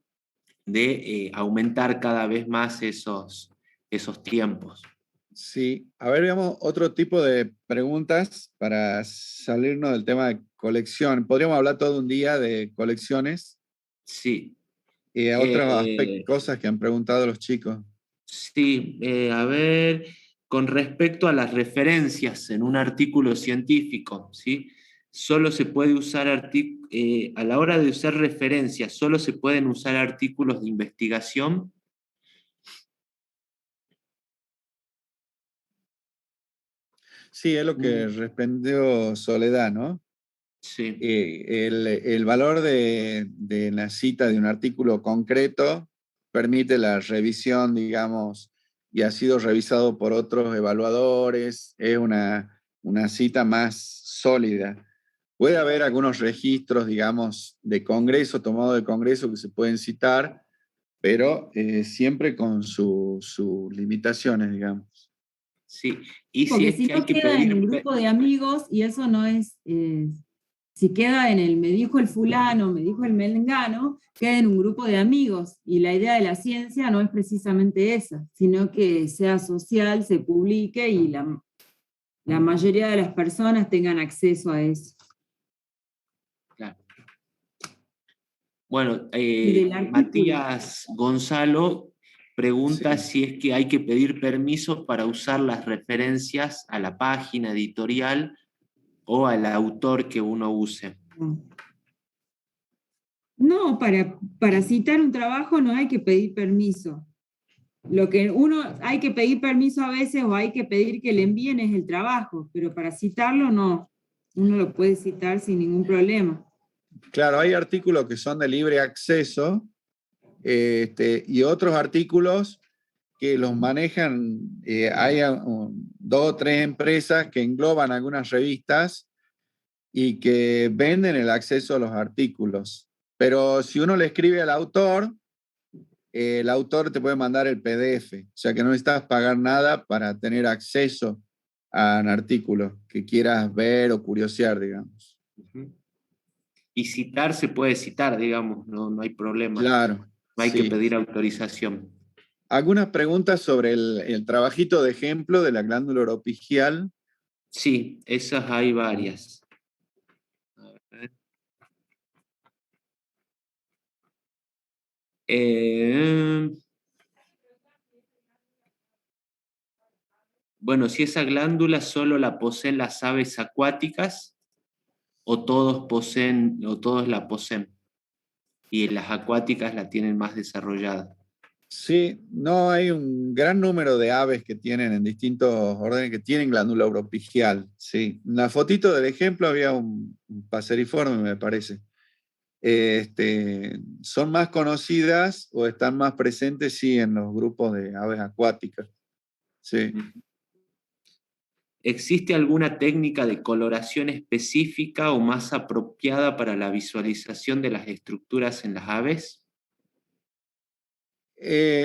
de aumentar cada vez más esos tiempos. Sí, a ver, veamos otro tipo de preguntas para salirnos del tema de colección. Podríamos hablar todo un día de colecciones Sí. y otras cosas que han preguntado los chicos. Sí, a ver, con respecto a las referencias en un artículo científico, ¿sí? Solo se puede usar a la hora de usar referencias, solo se pueden usar artículos de investigación. Sí, es lo que respondió Soledad, ¿no? Sí, El valor de la cita de un artículo concreto permite la revisión, digamos, y ha sido revisado por otros evaluadores, es una cita más sólida. Puede haber algunos registros, digamos, de congreso, tomado de congreso que se pueden citar, pero siempre con sus limitaciones, digamos. sí. Y si Porque es si que hay no que queda en un pedir... grupo de amigos y eso no es, si queda en el me dijo el fulano, me dijo el mengano, queda en un grupo de amigos y la idea de la ciencia no es precisamente esa, sino que sea social, se publique y la mayoría de las personas tengan acceso a eso. Claro. Bueno, Y del artículo. Matías Gonzalo pregunta Sí. si es que hay que pedir permiso para usar las referencias a la página editorial o al autor que uno use. No, para citar un trabajo no hay que pedir permiso. Lo que uno hay que pedir permiso a veces o hay que pedir que le envíen es el trabajo, pero para citarlo no, uno lo puede citar sin ningún problema. Claro, hay artículos que son de libre acceso y otros artículos que los manejan, hay dos o tres empresas que engloban algunas revistas y que venden el acceso a los artículos. Pero si uno le escribe al autor, el autor te puede mandar el PDF, o sea que no necesitas pagar nada para tener acceso a un artículo que quieras ver o curiosear, digamos. Y citar se puede citar, digamos, no hay problema. Claro, No hay que sí. pedir autorización. Algunas preguntas sobre el trabajito de ejemplo de la glándula oropigial. Sí, esas hay varias. A ver. Bueno, si esa glándula solo la poseen las aves acuáticas o todos la poseen y las acuáticas la tienen más desarrollada. Sí, no hay un gran número de aves que tienen en distintos órdenes que tienen glándula oropigial. Sí, en la fotito del ejemplo había un paseriforme, me parece. Son más conocidas o están más presentes, sí, en los grupos de aves acuáticas. Sí. ¿Existe alguna técnica de coloración específica o más apropiada para la visualización de las estructuras en las aves?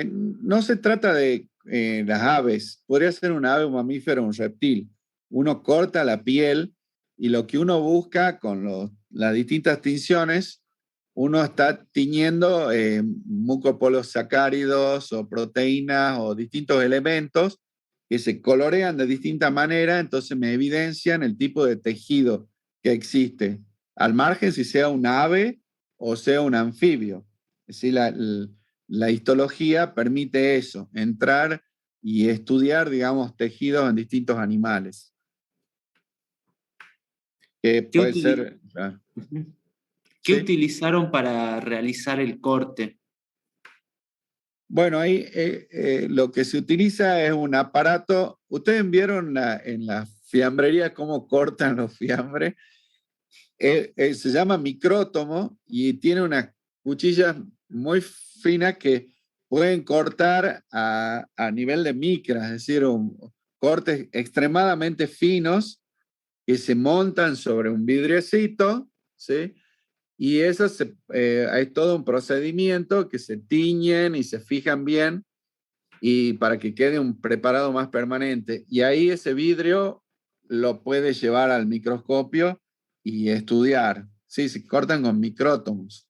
No se trata de las aves, podría ser un ave, un mamífero, un reptil. Uno corta la piel y lo que uno busca con las distintas tinciones, uno está tiñendo mucopolisacáridos o proteínas o distintos elementos que se colorean de distinta manera, entonces me evidencian el tipo de tejido que existe, al margen si sea un ave o sea un anfibio. Es decir, la histología permite eso, entrar y estudiar, digamos, tejidos en distintos animales. Que ¿Qué, puede ser... ¿Qué ¿sí? utilizaron para realizar el corte? Bueno, ahí lo que se utiliza es un aparato. Ustedes vieron en la fiambrería cómo cortan los fiambres. Se llama micrótomo y tiene unas cuchillas muy finas que pueden cortar a nivel de micra, es decir, cortes extremadamente finos que se montan sobre un vidriecito, ¿sí? Y eso hay todo un procedimiento que se tiñen y se fijan bien y para que quede un preparado más permanente. Y ahí ese vidrio lo puedes llevar al microscopio y estudiar. Sí, se cortan con micrótomos.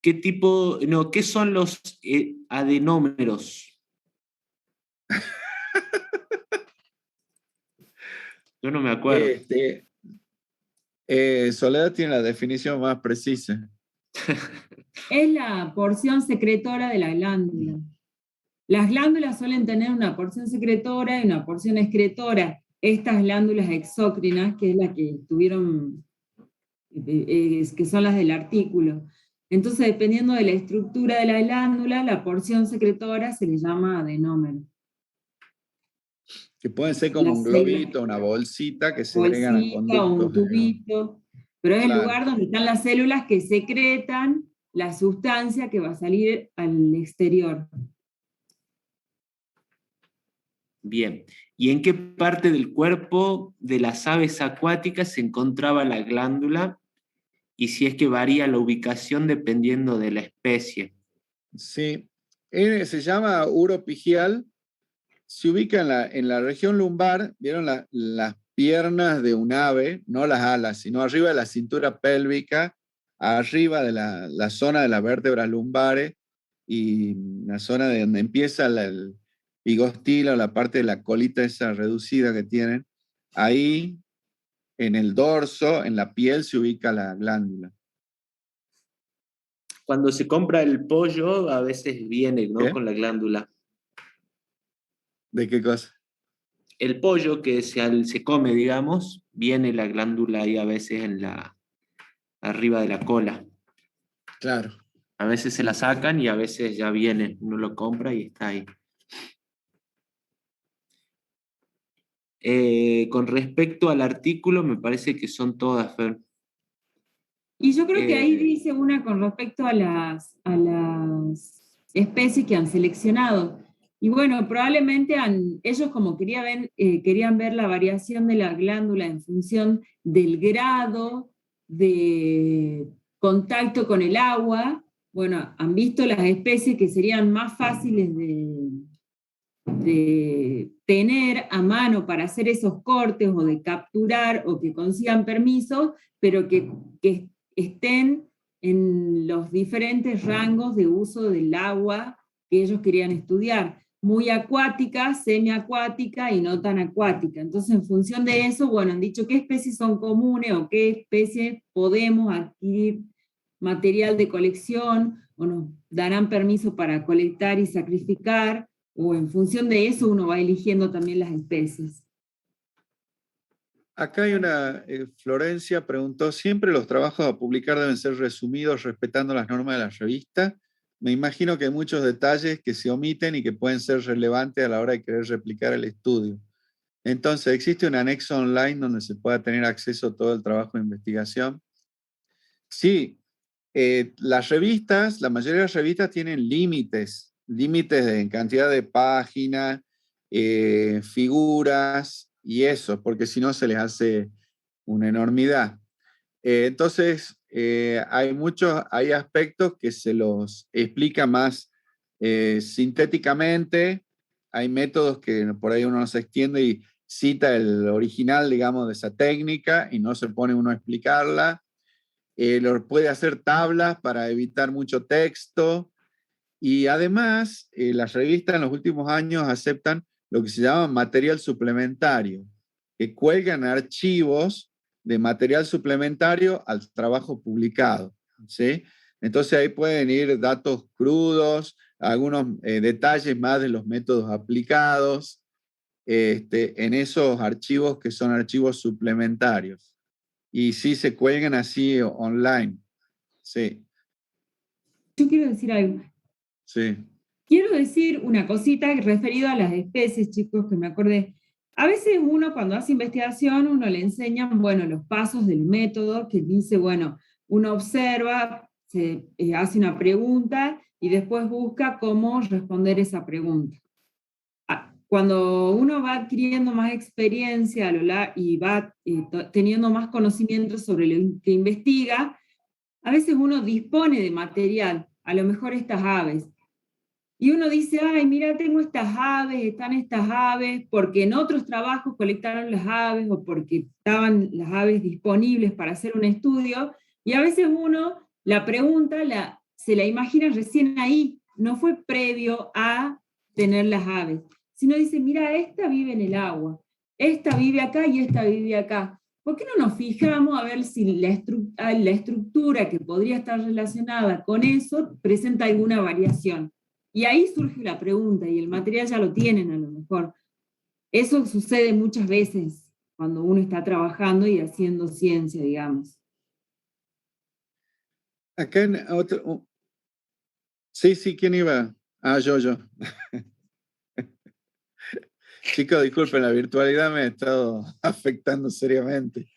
¿qué son los adenómeros? Yo no me acuerdo. Soledad tiene la definición más precisa. Es la porción secretora de la glándula. Las glándulas suelen tener una porción secretora y una porción excretora. Estas glándulas exócrinas, que es la que tuvieron, que son las del artículo. Entonces, dependiendo de la estructura de la glándula, la porción secretora se le llama adenómero. Que pueden ser como un globito, una bolsita que segregan a bolsita o un conductos. tubito, pero es el Claro. lugar donde están las células que secretan la sustancia que va a salir al exterior. Bien. ¿Y en qué parte del cuerpo de las aves acuáticas se encontraba la glándula? Y si es que varía la ubicación dependiendo de la especie. Sí, se llama uropigial, se ubica en la región lumbar, ¿vieron las piernas de un ave? No las alas, sino arriba de la cintura pélvica, arriba de la zona de las vértebras lumbares y la zona de donde empieza el bigostilo, la parte de la colita esa reducida que tienen. Ahí, en el dorso, en la piel, se ubica la glándula. Cuando se compra el pollo, a veces viene, ¿no? ¿Qué? Con la glándula. ¿De qué cosa? El pollo que se come, digamos, viene la glándula ahí a veces arriba de la cola. Claro. A veces se la sacan y a veces ya viene, uno lo compra y está ahí. Con respecto al artículo, me parece que son todas, Fer. Y yo creo que ahí dice una con respecto a las especies que han seleccionado. Y bueno, probablemente ellos como querían ver la variación de la glándula en función del grado de contacto con el agua. Bueno, han visto las especies que serían más fáciles de tener a mano para hacer esos cortes o de capturar o que consigan permiso, pero que estén en los diferentes rangos de uso del agua que ellos querían estudiar, muy acuática, semiacuática y no tan acuática. Entonces, en función de eso, bueno, han dicho qué especies son comunes o qué especies podemos adquirir material de colección o nos darán permiso para colectar y sacrificar, o en función de eso uno va eligiendo también las especies. Acá hay una, Florencia preguntó, ¿siempre los trabajos a publicar deben ser resumidos respetando las normas de la revista? Me imagino que hay muchos detalles que se omiten y que pueden ser relevantes a la hora de querer replicar el estudio. Entonces, ¿existe un anexo online donde se pueda tener acceso a todo el trabajo de investigación? Sí, las revistas, la mayoría de las revistas tienen límites en cantidad de páginas, figuras y eso, porque si no se les hace una enormidad. Entonces, hay aspectos que se los explica más sintéticamente, hay métodos que por ahí uno no se extiende y cita el original, digamos, de esa técnica y no se pone uno a explicarla. Puede hacer tablas para evitar mucho texto y además las revistas en los últimos años aceptan lo que se llama material suplementario, que cuelgan archivos de material suplementario al trabajo publicado, ¿sí? Entonces ahí pueden ir datos crudos, algunos detalles más de los métodos aplicados en esos archivos que son archivos suplementarios. Y sí se cuelgan así online, sí. Yo quiero decir algo. Sí. Quiero decir una cosita referido a las especies, chicos, que me acordé. A veces uno cuando hace investigación, uno le enseñan, bueno, los pasos del método, que dice, bueno, uno observa, se hace una pregunta y después busca cómo responder esa pregunta. Cuando uno va adquiriendo más experiencia y va teniendo más conocimiento sobre lo que investiga, a veces uno dispone de material, a lo mejor estas aves, y uno dice, ay, mira, tengo estas aves, están estas aves, porque en otros trabajos colectaron las aves o porque estaban las aves disponibles para hacer un estudio, y a veces uno la pregunta se la imagina recién ahí, no fue previo a tener las aves, sino dice, mira, esta vive en el agua, esta vive acá y esta vive acá. ¿Por qué no nos fijamos a ver si la estructura que podría estar relacionada con eso presenta alguna variación? Y ahí surge la pregunta, y el material ya lo tienen a lo mejor. Eso sucede muchas veces cuando uno está trabajando y haciendo ciencia, digamos. Acá en otro... Sí, ¿quién iba? Ah, yo. Chicos, disculpen, la virtualidad me ha estado afectando seriamente.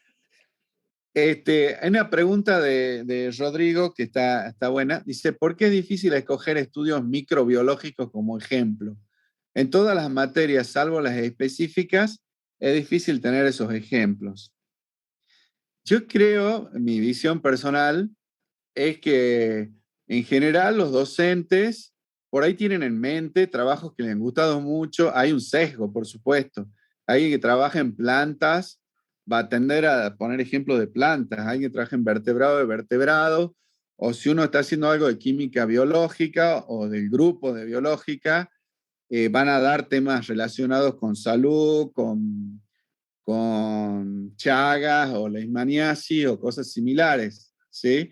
Hay una pregunta de Rodrigo que está buena. Dice, ¿por qué es difícil escoger estudios microbiológicos como ejemplo? En todas las materias, salvo las específicas, es difícil tener esos ejemplos. Yo creo, mi visión personal, es que en general los docentes por ahí tienen en mente trabajos que les han gustado mucho. Hay un sesgo, por supuesto. Alguien que trabaja en plantas va a tender a poner ejemplos de plantas. Alguien que trabaja en vertebrado de vertebrado. O si uno está haciendo algo de química biológica o del grupo de biológica, van a dar temas relacionados con salud, con Chagas o leishmaniasis o cosas similares, ¿sí?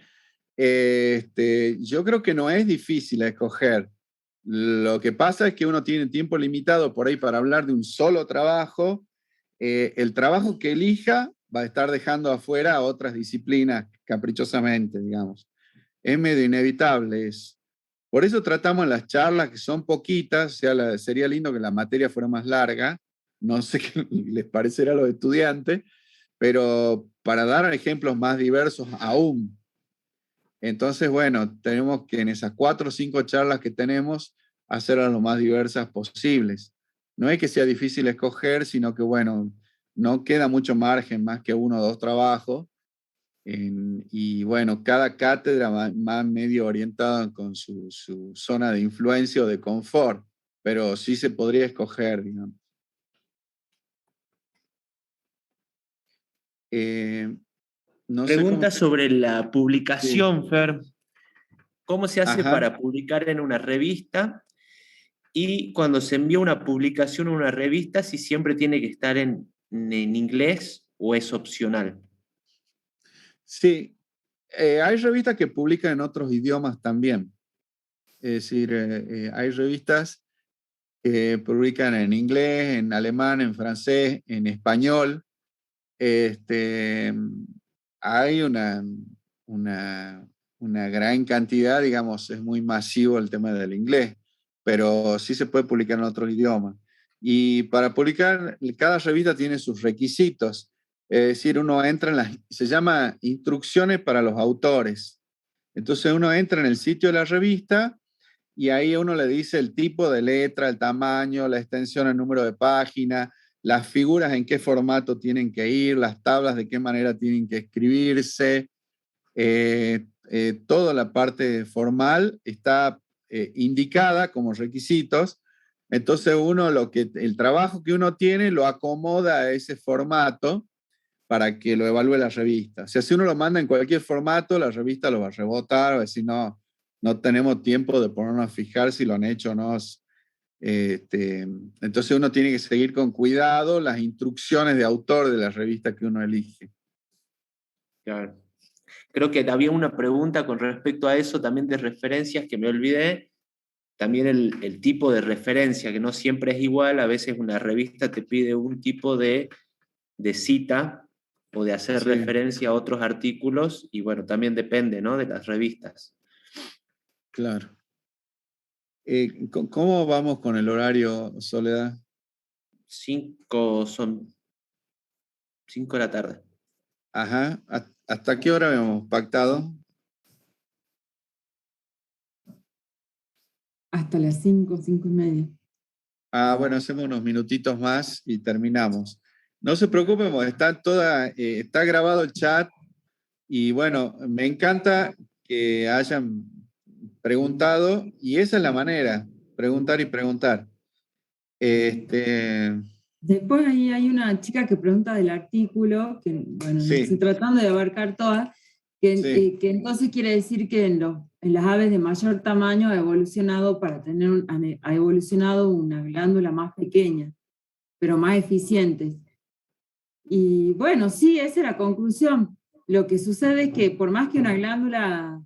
Yo creo que no es difícil escoger. Lo que pasa es que uno tiene tiempo limitado por ahí para hablar de un solo trabajo. El trabajo que elija va a estar dejando afuera a otras disciplinas caprichosamente, digamos. Es medio inevitable eso. Por eso tratamos en las charlas, que son poquitas, sería lindo que la materia fuera más larga, no sé qué les parecerá a los estudiantes, pero para dar ejemplos más diversos aún. Entonces, bueno, tenemos que en esas 4 o 5 charlas que tenemos, hacerlas lo más diversas posibles. No es que sea difícil escoger, sino que, bueno, no queda mucho margen más que 1 o 2 trabajos. Y bueno, cada cátedra va medio orientada con su zona de influencia o de confort, pero sí se podría escoger, digamos. No sé Pregunta cómo... sobre la publicación, Sí. Fer. ¿Cómo se hace Ajá. para publicar en una revista? Y cuando se envía una publicación a una revista, si siempre tiene que estar en inglés o es opcional. Sí, hay revistas que publican en otros idiomas también. Es decir, hay revistas que publican en inglés, en alemán, en francés, en español. Hay una gran cantidad, digamos, es muy masivo el tema del inglés, pero sí se puede publicar en otros idiomas. Y para publicar, cada revista tiene sus requisitos. Es decir, uno entra se llama instrucciones para los autores. Entonces uno entra en el sitio de la revista y ahí uno le dice el tipo de letra, el tamaño, la extensión, el número de página, las figuras en qué formato tienen que ir, las tablas de qué manera tienen que escribirse. Toda la parte formal está indicada como requisitos. Entonces el trabajo que uno tiene lo acomoda a ese formato para que lo evalúe la revista. O sea, si uno lo manda en cualquier formato, la revista lo va a rebotar, va a decir, no tenemos tiempo de ponernos a fijar si lo han hecho o no. Entonces uno tiene que seguir con cuidado las instrucciones de autor de la revista que uno elige. Claro. Creo que había una pregunta con respecto a eso también de referencias que me olvidé. También el tipo de referencia, que no siempre es igual. A veces una revista te pide un tipo de cita o de hacer referencia a otros artículos, y bueno, también depende, ¿no?, de las revistas. Claro. ¿Cómo vamos con el horario, Soledad? 5 de la tarde. Ajá. ¿Hasta qué hora habíamos pactado? Hasta las 5, 5:30. Bueno, hacemos unos minutitos más y terminamos. No se preocupen, está grabado el chat y bueno, me encanta que hayan preguntado y esa es la manera, preguntar y preguntar. Después ahí hay una chica que pregunta del artículo, que bueno, no Sí. estoy tratando de abarcar todas, Sí. Que entonces quiere decir que en las aves de mayor tamaño ha evolucionado ha evolucionado una glándula más pequeña, pero más eficiente. Y bueno, sí, esa es la conclusión. Lo que sucede es que por más que una glándula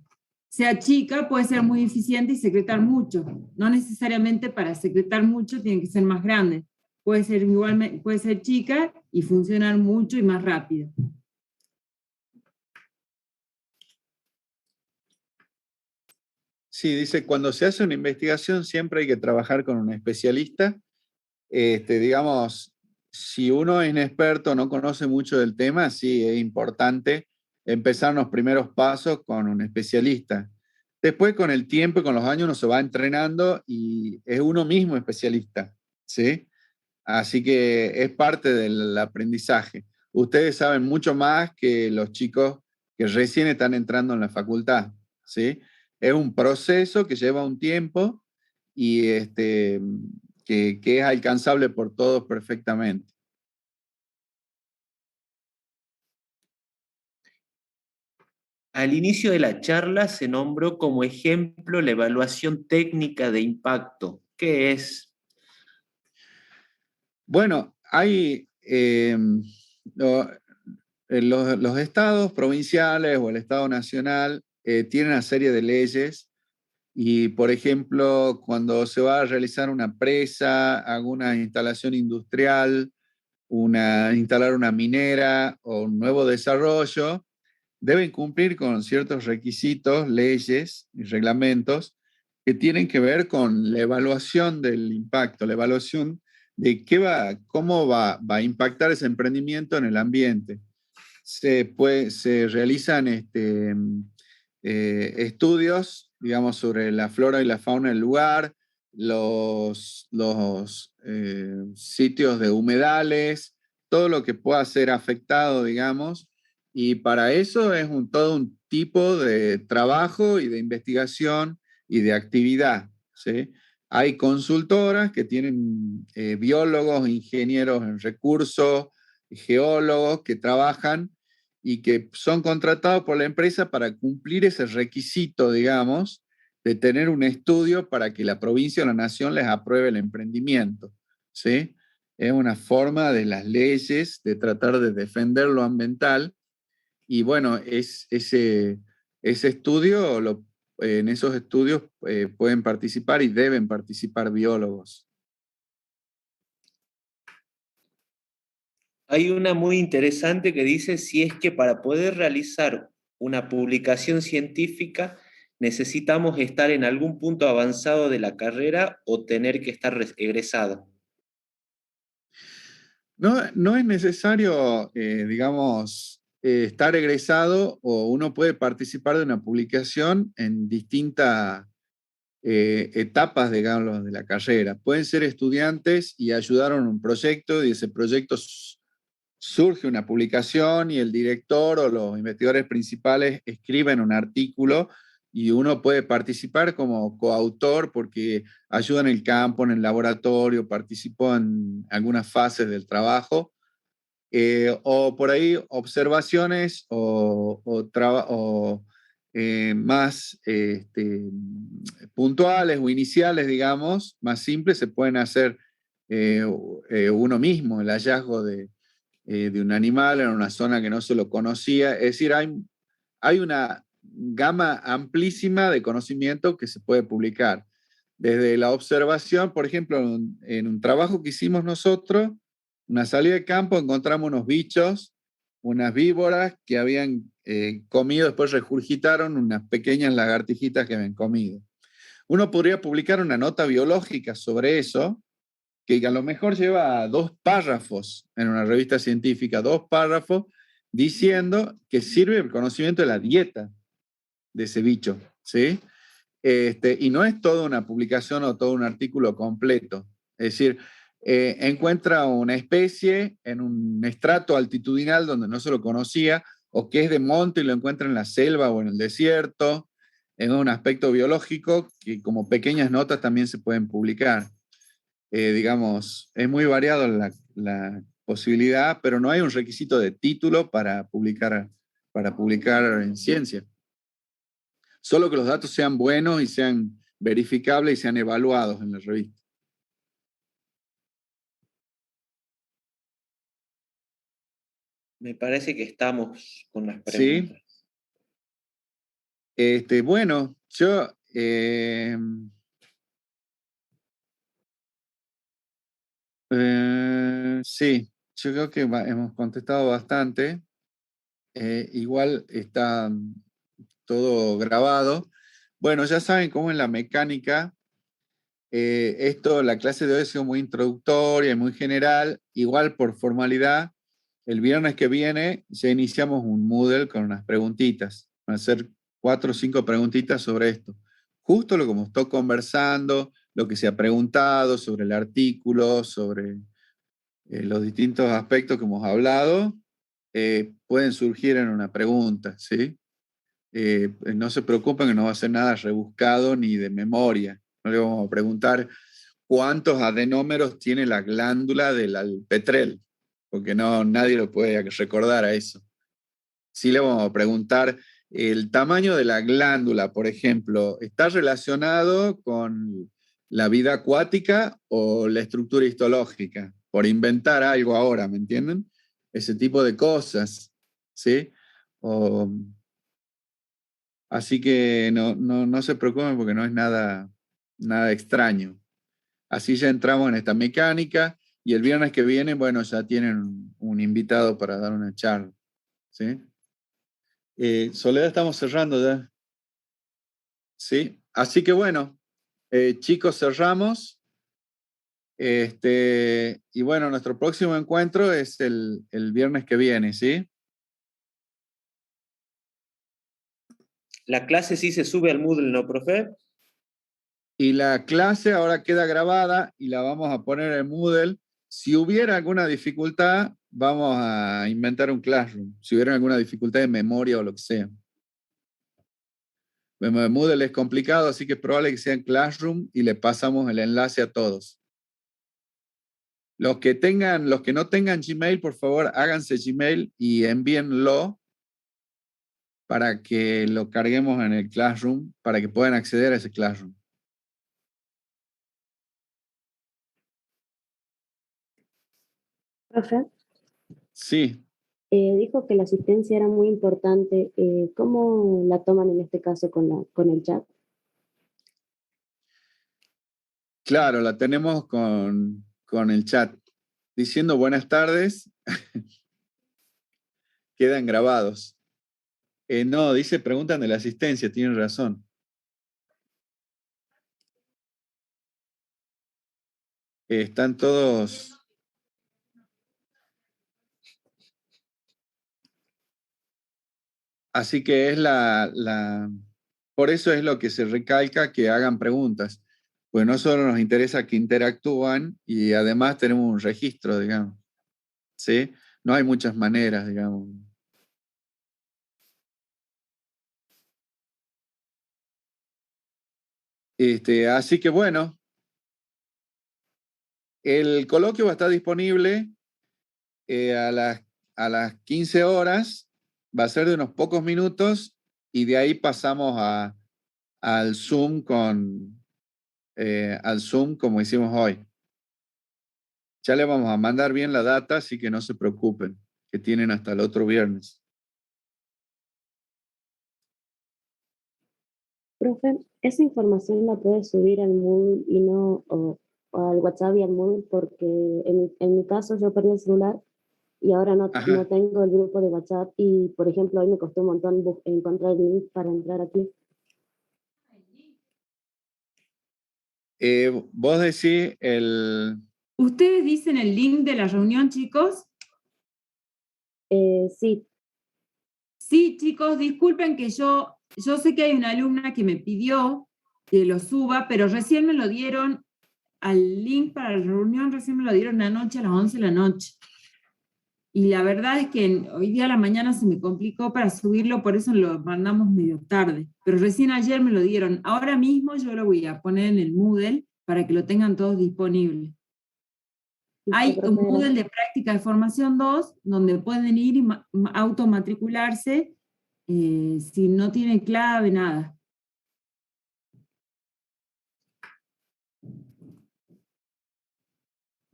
sea chica, puede ser muy eficiente y secretar mucho. No necesariamente para secretar mucho tiene que ser más grande. Puede ser igualmente, puede ser chica y funcionar mucho y más rápido. Sí, dice, cuando se hace una investigación siempre hay que trabajar con un especialista. Digamos, si uno es inexperto, no conoce mucho del tema, sí, es importante empezar los primeros pasos con un especialista. Después, con el tiempo y con los años, uno se va entrenando y es uno mismo especialista, ¿sí? Así que es parte del aprendizaje. Ustedes saben mucho más que los chicos que recién están entrando en la facultad, ¿sí? Es un proceso que lleva un tiempo y que es alcanzable por todos perfectamente. Al inicio de la charla se nombró como ejemplo la evaluación técnica de impacto. ¿Qué es? Bueno, hay los estados provinciales o el estado nacional tienen una serie de leyes y, por ejemplo, cuando se va a realizar una presa, alguna instalación industrial, instalar una minera o un nuevo desarrollo, deben cumplir con ciertos requisitos, leyes y reglamentos que tienen que ver con la evaluación del impacto, la evaluación de cómo va a impactar ese emprendimiento en el ambiente. Se realizan estudios, digamos, sobre la flora y la fauna del lugar, los sitios de humedales, todo lo que pueda ser afectado, digamos, y para eso es todo un tipo de trabajo y de investigación y de actividad, ¿sí? Hay consultoras que tienen biólogos, ingenieros en recursos, geólogos que trabajan y que son contratados por la empresa para cumplir ese requisito, digamos, de tener un estudio para que la provincia o la nación les apruebe el emprendimiento, ¿sí? Es una forma de las leyes de tratar de defender lo ambiental y bueno, ese estudio, en esos estudios pueden participar y deben participar biólogos. Hay una muy interesante que dice si es que para poder realizar una publicación científica necesitamos estar en algún punto avanzado de la carrera o tener que estar egresado. No es necesario, digamos, estar egresado o uno puede participar de una publicación en distintas etapas, digamos, de la carrera. Pueden ser estudiantes y ayudaron en un proyecto y ese proyecto surge una publicación y el director o los investigadores principales escriben un artículo y uno puede participar como coautor porque ayuda en el campo, en el laboratorio, participó en algunas fases del trabajo, o por ahí observaciones o más puntuales o iniciales, digamos, más simples, se pueden hacer uno mismo, el hallazgo de un animal en una zona que no se lo conocía. Es decir, hay una gama amplísima de conocimiento que se puede publicar. Desde la observación, por ejemplo, en un trabajo que hicimos nosotros, una salida de campo, encontramos unos bichos, unas víboras que habían comido, después regurgitaron unas pequeñas lagartijitas que habían comido. Uno podría publicar una nota biológica sobre eso, que a lo mejor lleva 2 párrafos en una revista científica, 2 párrafos diciendo que sirve el conocimiento de la dieta de ese bicho, ¿sí? Y no es toda una publicación o todo un artículo completo. Es decir, encuentra una especie en un estrato altitudinal donde no se lo conocía, o que es de monte y lo encuentra en la selva o en el desierto, en un aspecto biológico que como pequeñas notas también se pueden publicar. Digamos, es muy variado la posibilidad, pero no hay un requisito de título para para publicar en ciencia. Solo que los datos sean buenos y sean verificables y sean evaluados en la revista. Me parece que estamos con las preguntas. Sí. Bueno, yo... sí, yo creo que hemos contestado bastante. Igual está todo grabado. Bueno, ya saben cómo en la mecánica, la clase de hoy ha sido muy introductoria y muy general. Igual por formalidad, el viernes que viene ya iniciamos un Moodle con unas preguntitas. Van a ser 4 o 5 preguntitas sobre esto. Justo lo como estoy conversando, lo que se ha preguntado sobre el artículo, sobre los distintos aspectos que hemos hablado, pueden surgir en una pregunta, ¿sí? No se preocupen que no va a ser nada rebuscado ni de memoria. No le vamos a preguntar cuántos adenómeros tiene la glándula del alpetrel, porque nadie lo puede recordar a eso. Sí le vamos a preguntar el tamaño de la glándula, por ejemplo, ¿está relacionado con la vida acuática o la estructura histológica? Por inventar algo ahora, ¿me entienden? Ese tipo de cosas, ¿sí? Así que no se preocupen porque no es nada extraño. Así ya entramos en esta mecánica y el viernes que viene, bueno, ya tienen un invitado para dar una charla, ¿sí? Soledad, estamos cerrando ya. ¿Sí? Así que bueno, chicos, cerramos. Y bueno, nuestro próximo encuentro es el viernes que viene, ¿sí? La clase sí se sube al Moodle, ¿no, profe? Y la clase ahora queda grabada y la vamos a poner en Moodle. Si hubiera alguna dificultad, vamos a inventar un Classroom. Si hubiera alguna dificultad de memoria o lo que sea. Moodle es complicado, así que es probable que sea en Classroom y le pasamos el enlace a todos. Los que no tengan Gmail, por favor, háganse Gmail y envíenlo para que lo carguemos en el Classroom, para que puedan acceder a ese Classroom. Profe, Sí. dijo que la asistencia era muy importante. ¿Cómo la toman en este caso con el chat? Claro, la tenemos con el chat. Diciendo buenas tardes, quedan grabados. No, dice preguntan de la asistencia, tienen razón. Están todos... Así que es por eso es lo que se recalca que hagan preguntas. Pues no solo nos interesa que interactúan y además tenemos un registro, digamos. ¿Sí? No hay muchas maneras, digamos. Así que bueno, el coloquio va a estar disponible a las 15 horas, va a ser de unos pocos minutos y de ahí pasamos al Zoom al Zoom como hicimos hoy. Ya le vamos a mandar bien la data, así que no se preocupen, que tienen hasta el otro viernes. Profe, esa información la puede subir al Moodle y no o al WhatsApp y al Moodle porque en mi caso yo perdí el celular y ahora no tengo el grupo de WhatsApp y, por ejemplo, hoy me costó un montón encontrar el link para entrar aquí. Vos decís ¿Ustedes dicen el link de la reunión, chicos? Sí. Sí, chicos, disculpen que yo sé que hay una alumna que me pidió que lo suba, pero recién me lo dieron al link para la reunión, recién me lo dieron anoche a las 11 de la noche. Y la verdad es que hoy día a la mañana se me complicó para subirlo, por eso lo mandamos medio tarde. Pero recién ayer me lo dieron. Ahora mismo yo lo voy a poner en el Moodle para que lo tengan todos disponible. Hay un Moodle de práctica de formación 2 donde pueden ir y automatricularse Si no tiene clave, nada.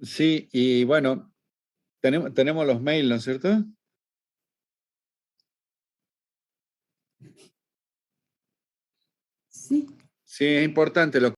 Sí, y bueno, tenemos los mails, ¿no es cierto? Sí. Sí, es importante lo